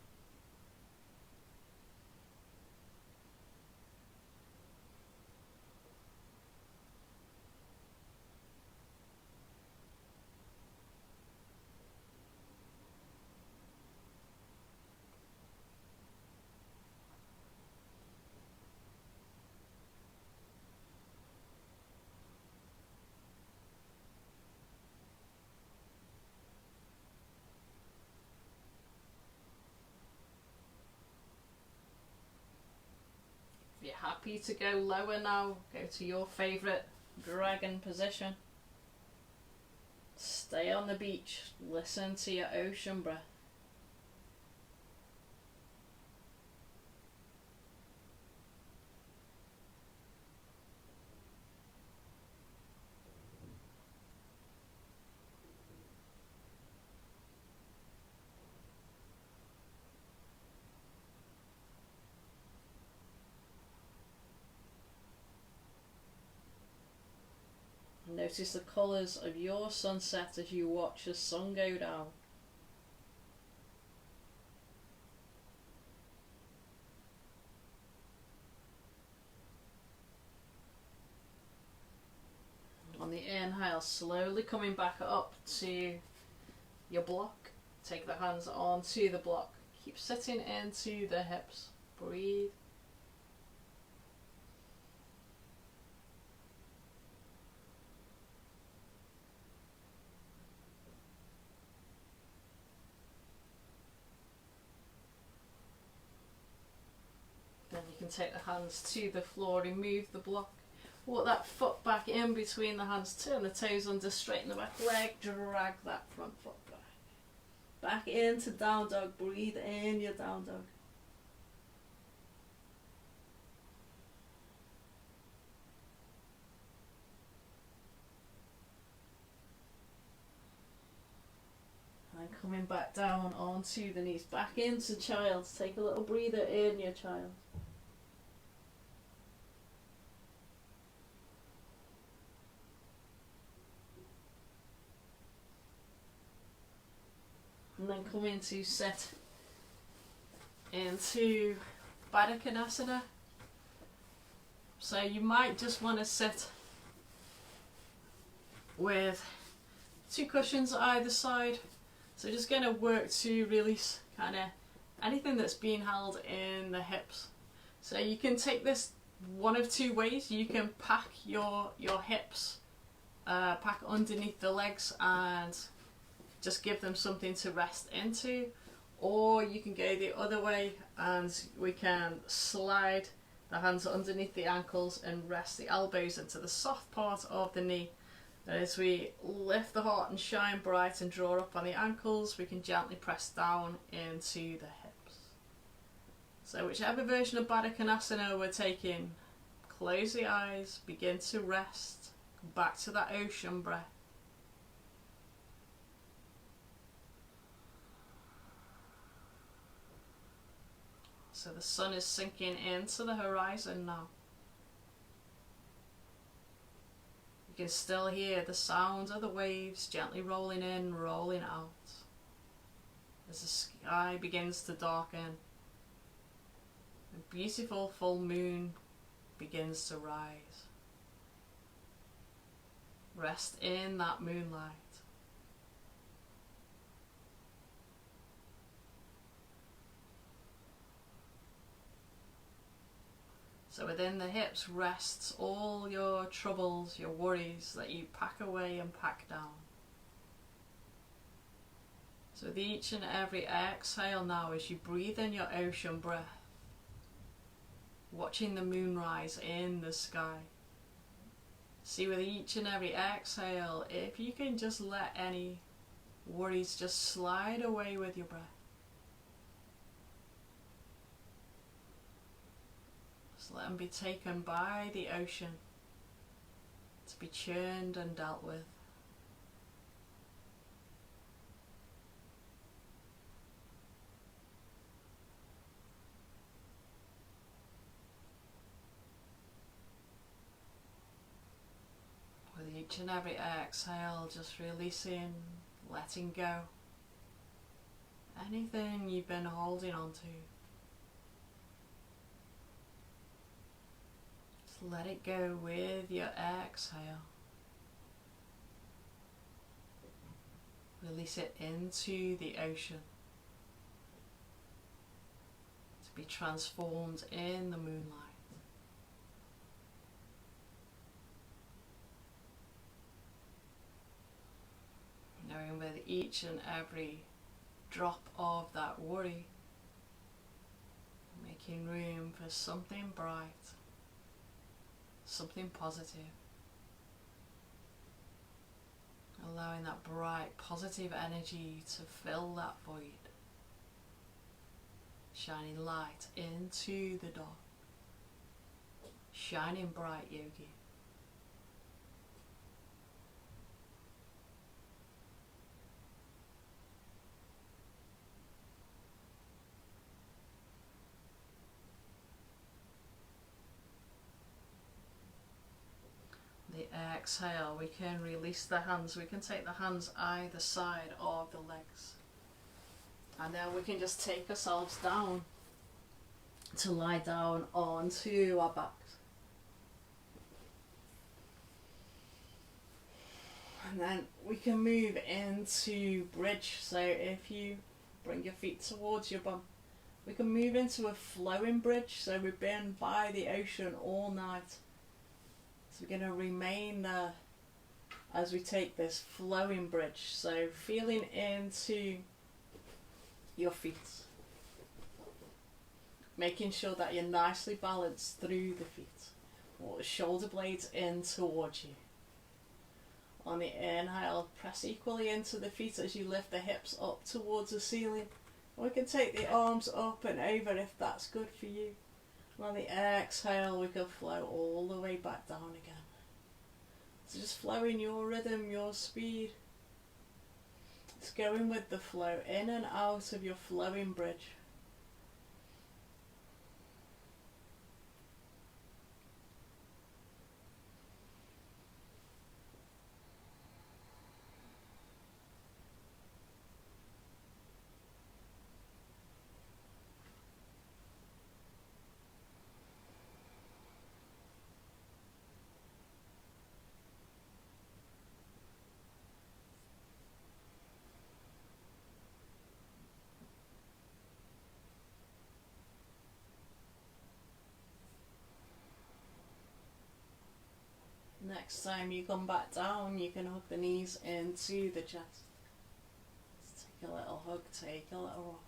If you're happy to go lower now, go to your favourite dragon position. Stay on the beach, listen to your ocean breath. Notice the colours of your sunset as you watch the sun go down. On the inhale, slowly coming back up to your block. Take the hands onto the block. Keep sitting into the hips. Breathe. Then you can take the hands to the floor, remove the block. Walk that foot back in between the hands, turn the toes under, straighten the back leg, drag that front foot back. Back into down dog, breathe in your down dog. coming back down onto the knees, back into child. Take a little breather in your child. And then come into sit into Baddha Konasana. So you might just want to sit with 2 cushions either side. So just going to work to release kind of anything that's being held in the hips. So you can take this one of 2 ways. You can pack your hips, pack underneath the legs and just give them something to rest into, or you can go the other way and we can slide the hands underneath the ankles and rest the elbows into the soft part of the knee. And as we lift the heart and shine bright and draw up on the ankles, we can gently press down into the hips. So whichever version of Baddha Konasana we're taking, close the eyes, begin to rest, come back to that ocean breath. So the sun is sinking into the horizon now. You can still hear the sound of the waves gently rolling in, rolling out. As the sky begins to darken, a beautiful full moon begins to rise. Rest in that moonlight. So within the hips rests all your troubles, your worries that you pack away and pack down. So with each and every exhale now, as you breathe in your ocean breath, watching the moon rise in the sky. See with each and every exhale, if you can just let any worries just slide away with your breath. Let them be taken by the ocean to be churned and dealt with. With each and every exhale, just releasing, letting go. Anything you've been holding on to. Let it go with your exhale. Release it into the ocean to be transformed in the moonlight. Knowing with each and every drop of that worry, making room for something bright. Something positive. Allowing that bright, positive energy to fill that void. Shining light into the dark. Shining bright, yogi. The exhale, we can release the hands. We can take the hands either side of the legs. And then we can just take ourselves down to lie down onto our backs. And then we can move into bridge. So if you bring your feet towards your bum, we can move into a flowing bridge. So we've been by the ocean all night. So we're going to remain there as we take this flowing bridge. So feeling into your feet. Making sure that you're nicely balanced through the feet. Or the shoulder blades in towards you. On the inhale, press equally into the feet as you lift the hips up towards the ceiling. We can take the arms up and over if that's good for you. And on the exhale, we can flow all the way back down again. So just flow in your rhythm, your speed. It's going with the flow, in and out of your flowing bridge. Next time you come back down, you can hug the knees into the chest. Just take a little hug, take a little rock.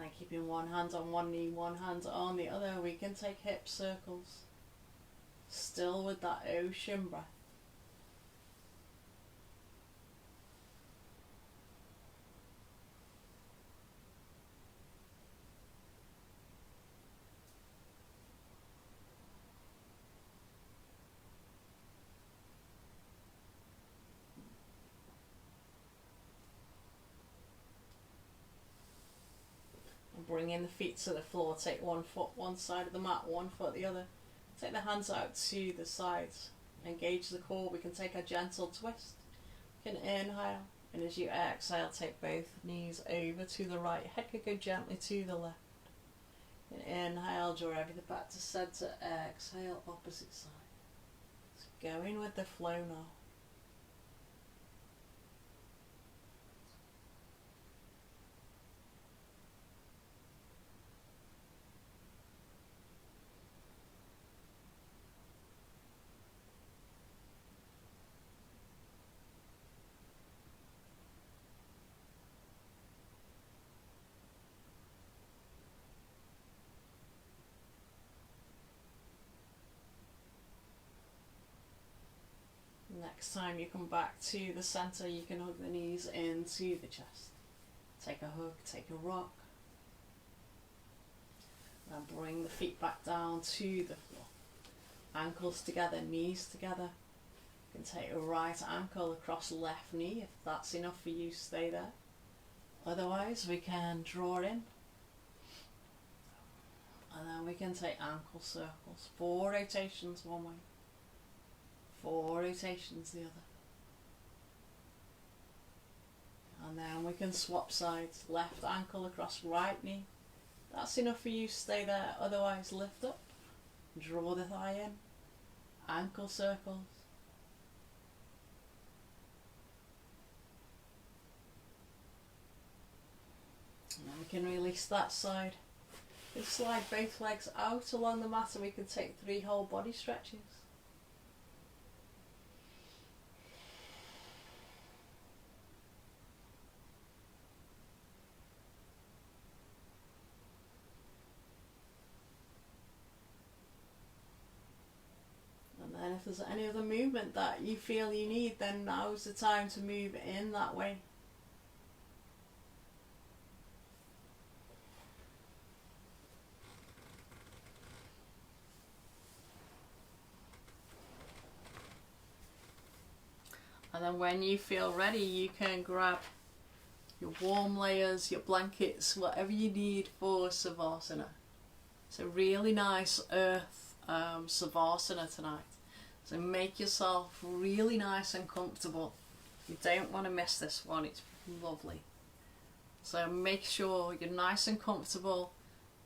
And keeping one hand on one knee, one hand on the other, we can take hip circles. Still with that ocean breath. Bringing the feet to the floor, take one foot one side of the mat, one foot the other. Take the hands out to the sides, engage the core. We can take a gentle twist. You can inhale, and as you exhale, take both knees over to the right. Head could go gently to the left. And inhale, draw everything back to center. Exhale, opposite side. It's going with the flow now. Next time you come back to the center, you can hug the knees into the chest. Take a hug, take a rock. And bring the feet back down to the floor. Ankles together, knees together. You can take a right ankle across left knee. If that's enough for you, stay there. Otherwise, we can draw in. And then we can take ankle circles. 4 rotations one way. 4 rotations the other. And then we can swap sides. Left ankle across right knee. That's enough for you, stay there. Otherwise, lift up. Draw the thigh in. Ankle circles. And then we can release that side. We slide both legs out along the mat and we can take 3 whole body stretches. And if there's any other movement that you feel you need, then now's the time to move in that way. And then when you feel ready, you can grab your warm layers, your blankets, whatever you need for Savasana. It's a really nice earth Savasana tonight. So make yourself really nice and comfortable. You don't want to miss this one, it's lovely. So make sure you're nice and comfortable.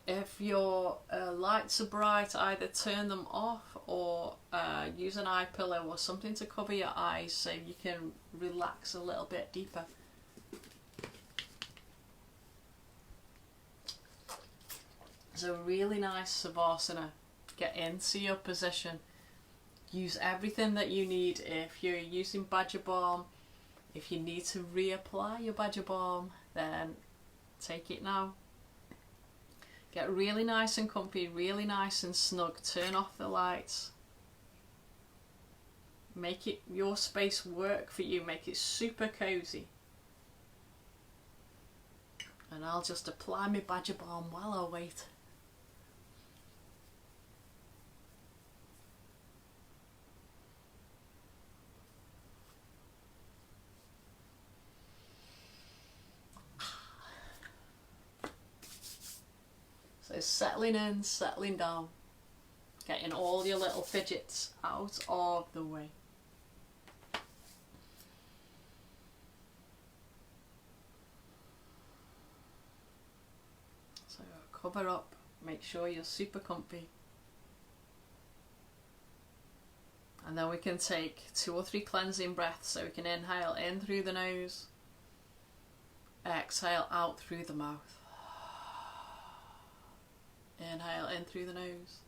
If your lights are bright, either turn them off or use an eye pillow or something to cover your eyes so you can relax a little bit deeper. So really nice Savasana. Get into your position. Use everything that you need. If you're using Badger Balm, if you need to reapply your Badger Balm, then take it now. Get really nice and comfy, really nice and snug. Turn off the lights. Make it your space work for you. Make it super cozy. And I'll just apply my Badger Balm while I wait. So settling in, settling down, getting all your little fidgets out of the way. So cover up, make sure you're super comfy. And then we can take 2 or 3 cleansing breaths. So we can inhale in through the nose, exhale out through the mouth. Inhale in through the nose,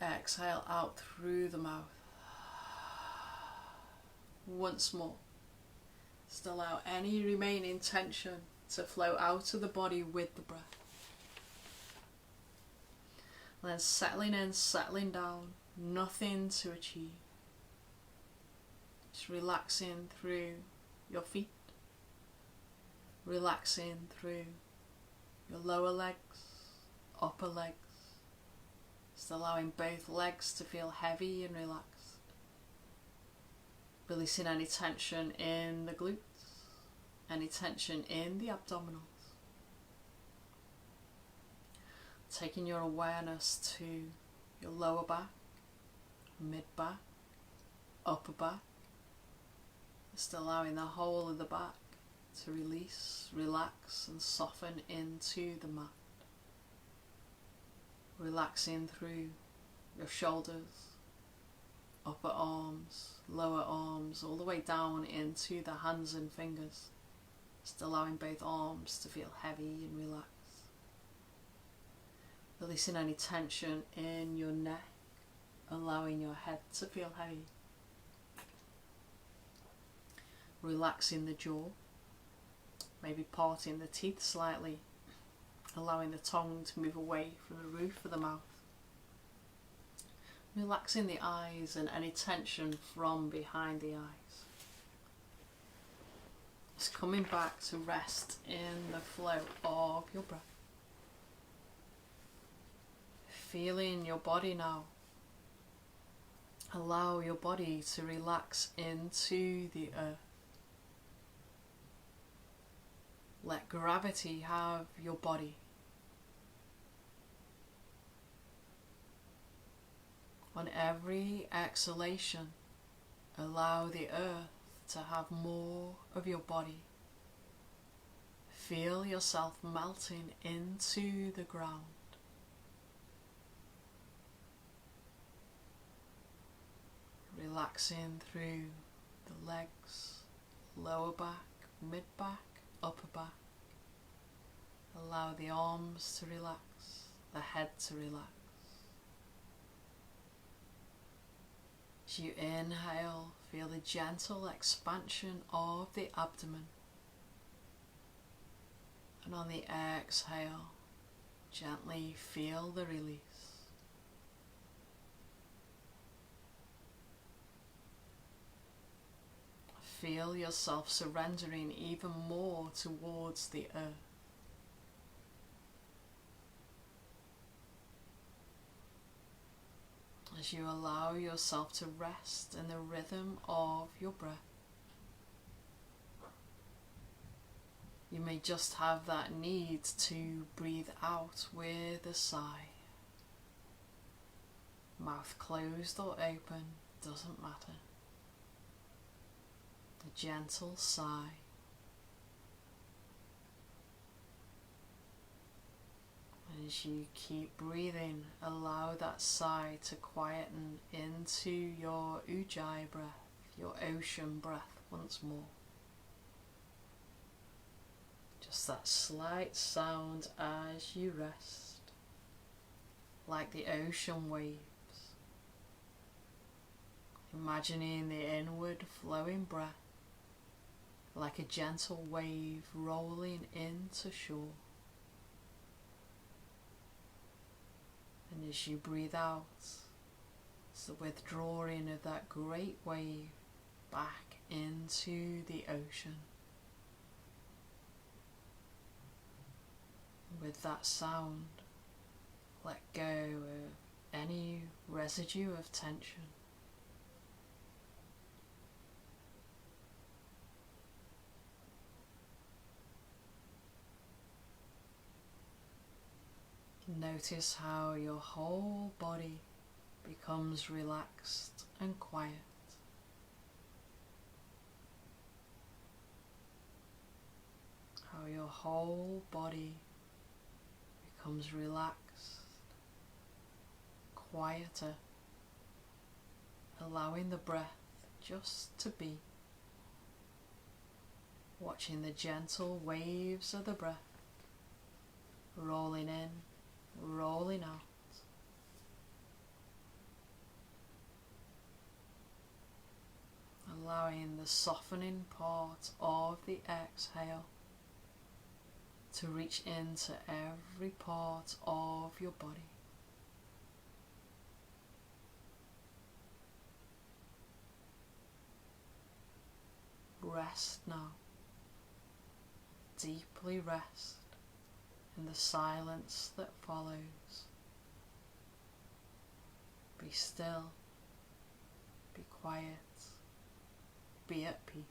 exhale out through the mouth. Once more, just allow any remaining tension to flow out of the body with the breath. And then settling in, settling down, nothing to achieve. Just relaxing through your feet, relaxing through your lower legs, upper legs, just allowing both legs to feel heavy and relaxed. Releasing any tension in the glutes, any tension in the abdominals. Taking your awareness to your lower back, mid back, upper back. Just allowing the whole of the back to release, relax and soften into the mat. Relaxing through your shoulders, upper arms, lower arms, all the way down into the hands and fingers. Just allowing both arms to feel heavy and relaxed. Releasing any tension in your neck, allowing your head to feel heavy. Relaxing the jaw, maybe parting the teeth slightly, allowing the tongue to move away from the roof of the mouth. Relaxing the eyes and any tension from behind the eyes. Just coming back to rest in the flow of your breath. Feeling your body now. Allow your body to relax into the earth. Let gravity have your body. On every exhalation, allow the earth to have more of your body. Feel yourself melting into the ground. Relaxing through the legs, lower back, mid back, upper back. Allow the arms to relax, the head to relax. As you inhale, feel the gentle expansion of the abdomen. And on the exhale, gently feel the release. Feel yourself surrendering even more towards the earth. As you allow yourself to rest in the rhythm of your breath. You may just have that need to breathe out with a sigh. Mouth closed or open, doesn't matter. A gentle sigh. As you keep breathing, allow that sigh to quieten into your Ujjayi breath, your ocean breath once more. Just that slight sound as you rest, like the ocean waves. Imagining the inward flowing breath, like a gentle wave rolling into shore. And as you breathe out, it's the withdrawing of that great wave back into the ocean. With that sound, let go of any residue of tension. Notice how your whole body becomes relaxed and quiet. How your whole body becomes relaxed, quieter, allowing the breath just to be, watching the gentle waves of the breath rolling in, rolling out. Allowing the softening part of the exhale to reach into every part of your body. Rest now. Deeply rest in the silence that follows. Be still. Be quiet. Be at peace.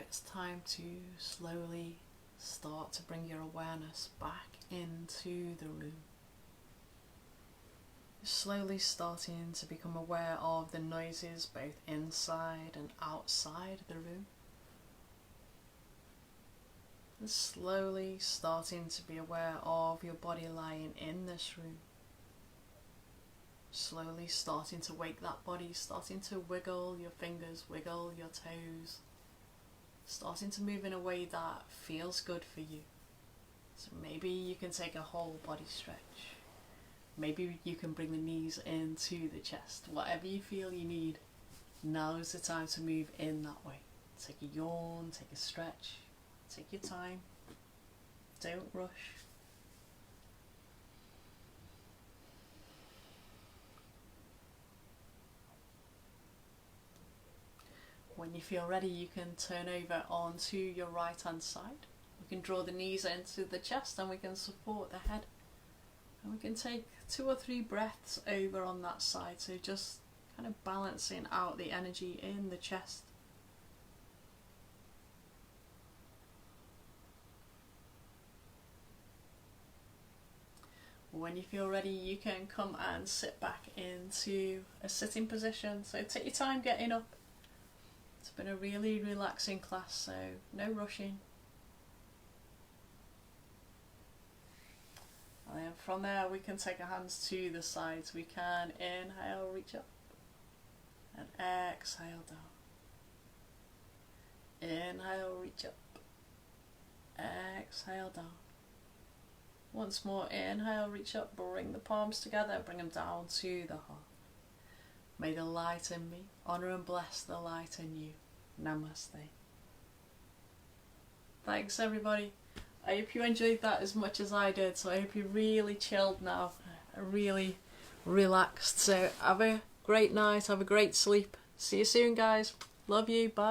it's time to slowly start to bring your awareness back into the room. You're slowly starting to become aware of the noises both inside and outside the room. And slowly starting to be aware of your body lying in this room. Slowly starting to wake that body, starting to wiggle your fingers, wiggle your toes. Starting to move in a way that feels good for you. So maybe you can take a whole body stretch. Maybe you can bring the knees into the chest. Whatever you feel you need, now's the time to move in that way. Take a yawn, take a stretch, take your time. Don't rush. When you feel ready, you can turn over onto your right hand side. We can draw the knees into the chest and we can support the head. And we can take 2 or 3 breaths over on that side, so just kind of balancing out the energy in the chest. When you feel ready, you can come and sit back into a sitting position. So take your time getting up. It's been a really relaxing class, so no rushing. And then from there we can take our hands to the sides. We can inhale, reach up, and exhale down. Inhale, reach up, exhale down. Once more, inhale, reach up, bring the palms together, bring them down to the heart. May the light in me honour and bless the light in you. Namaste. Thanks everybody. I hope you enjoyed that as much as I did. So I hope you're really chilled now, really relaxed. So have a great night, have a great sleep. See you soon guys. Love you, bye.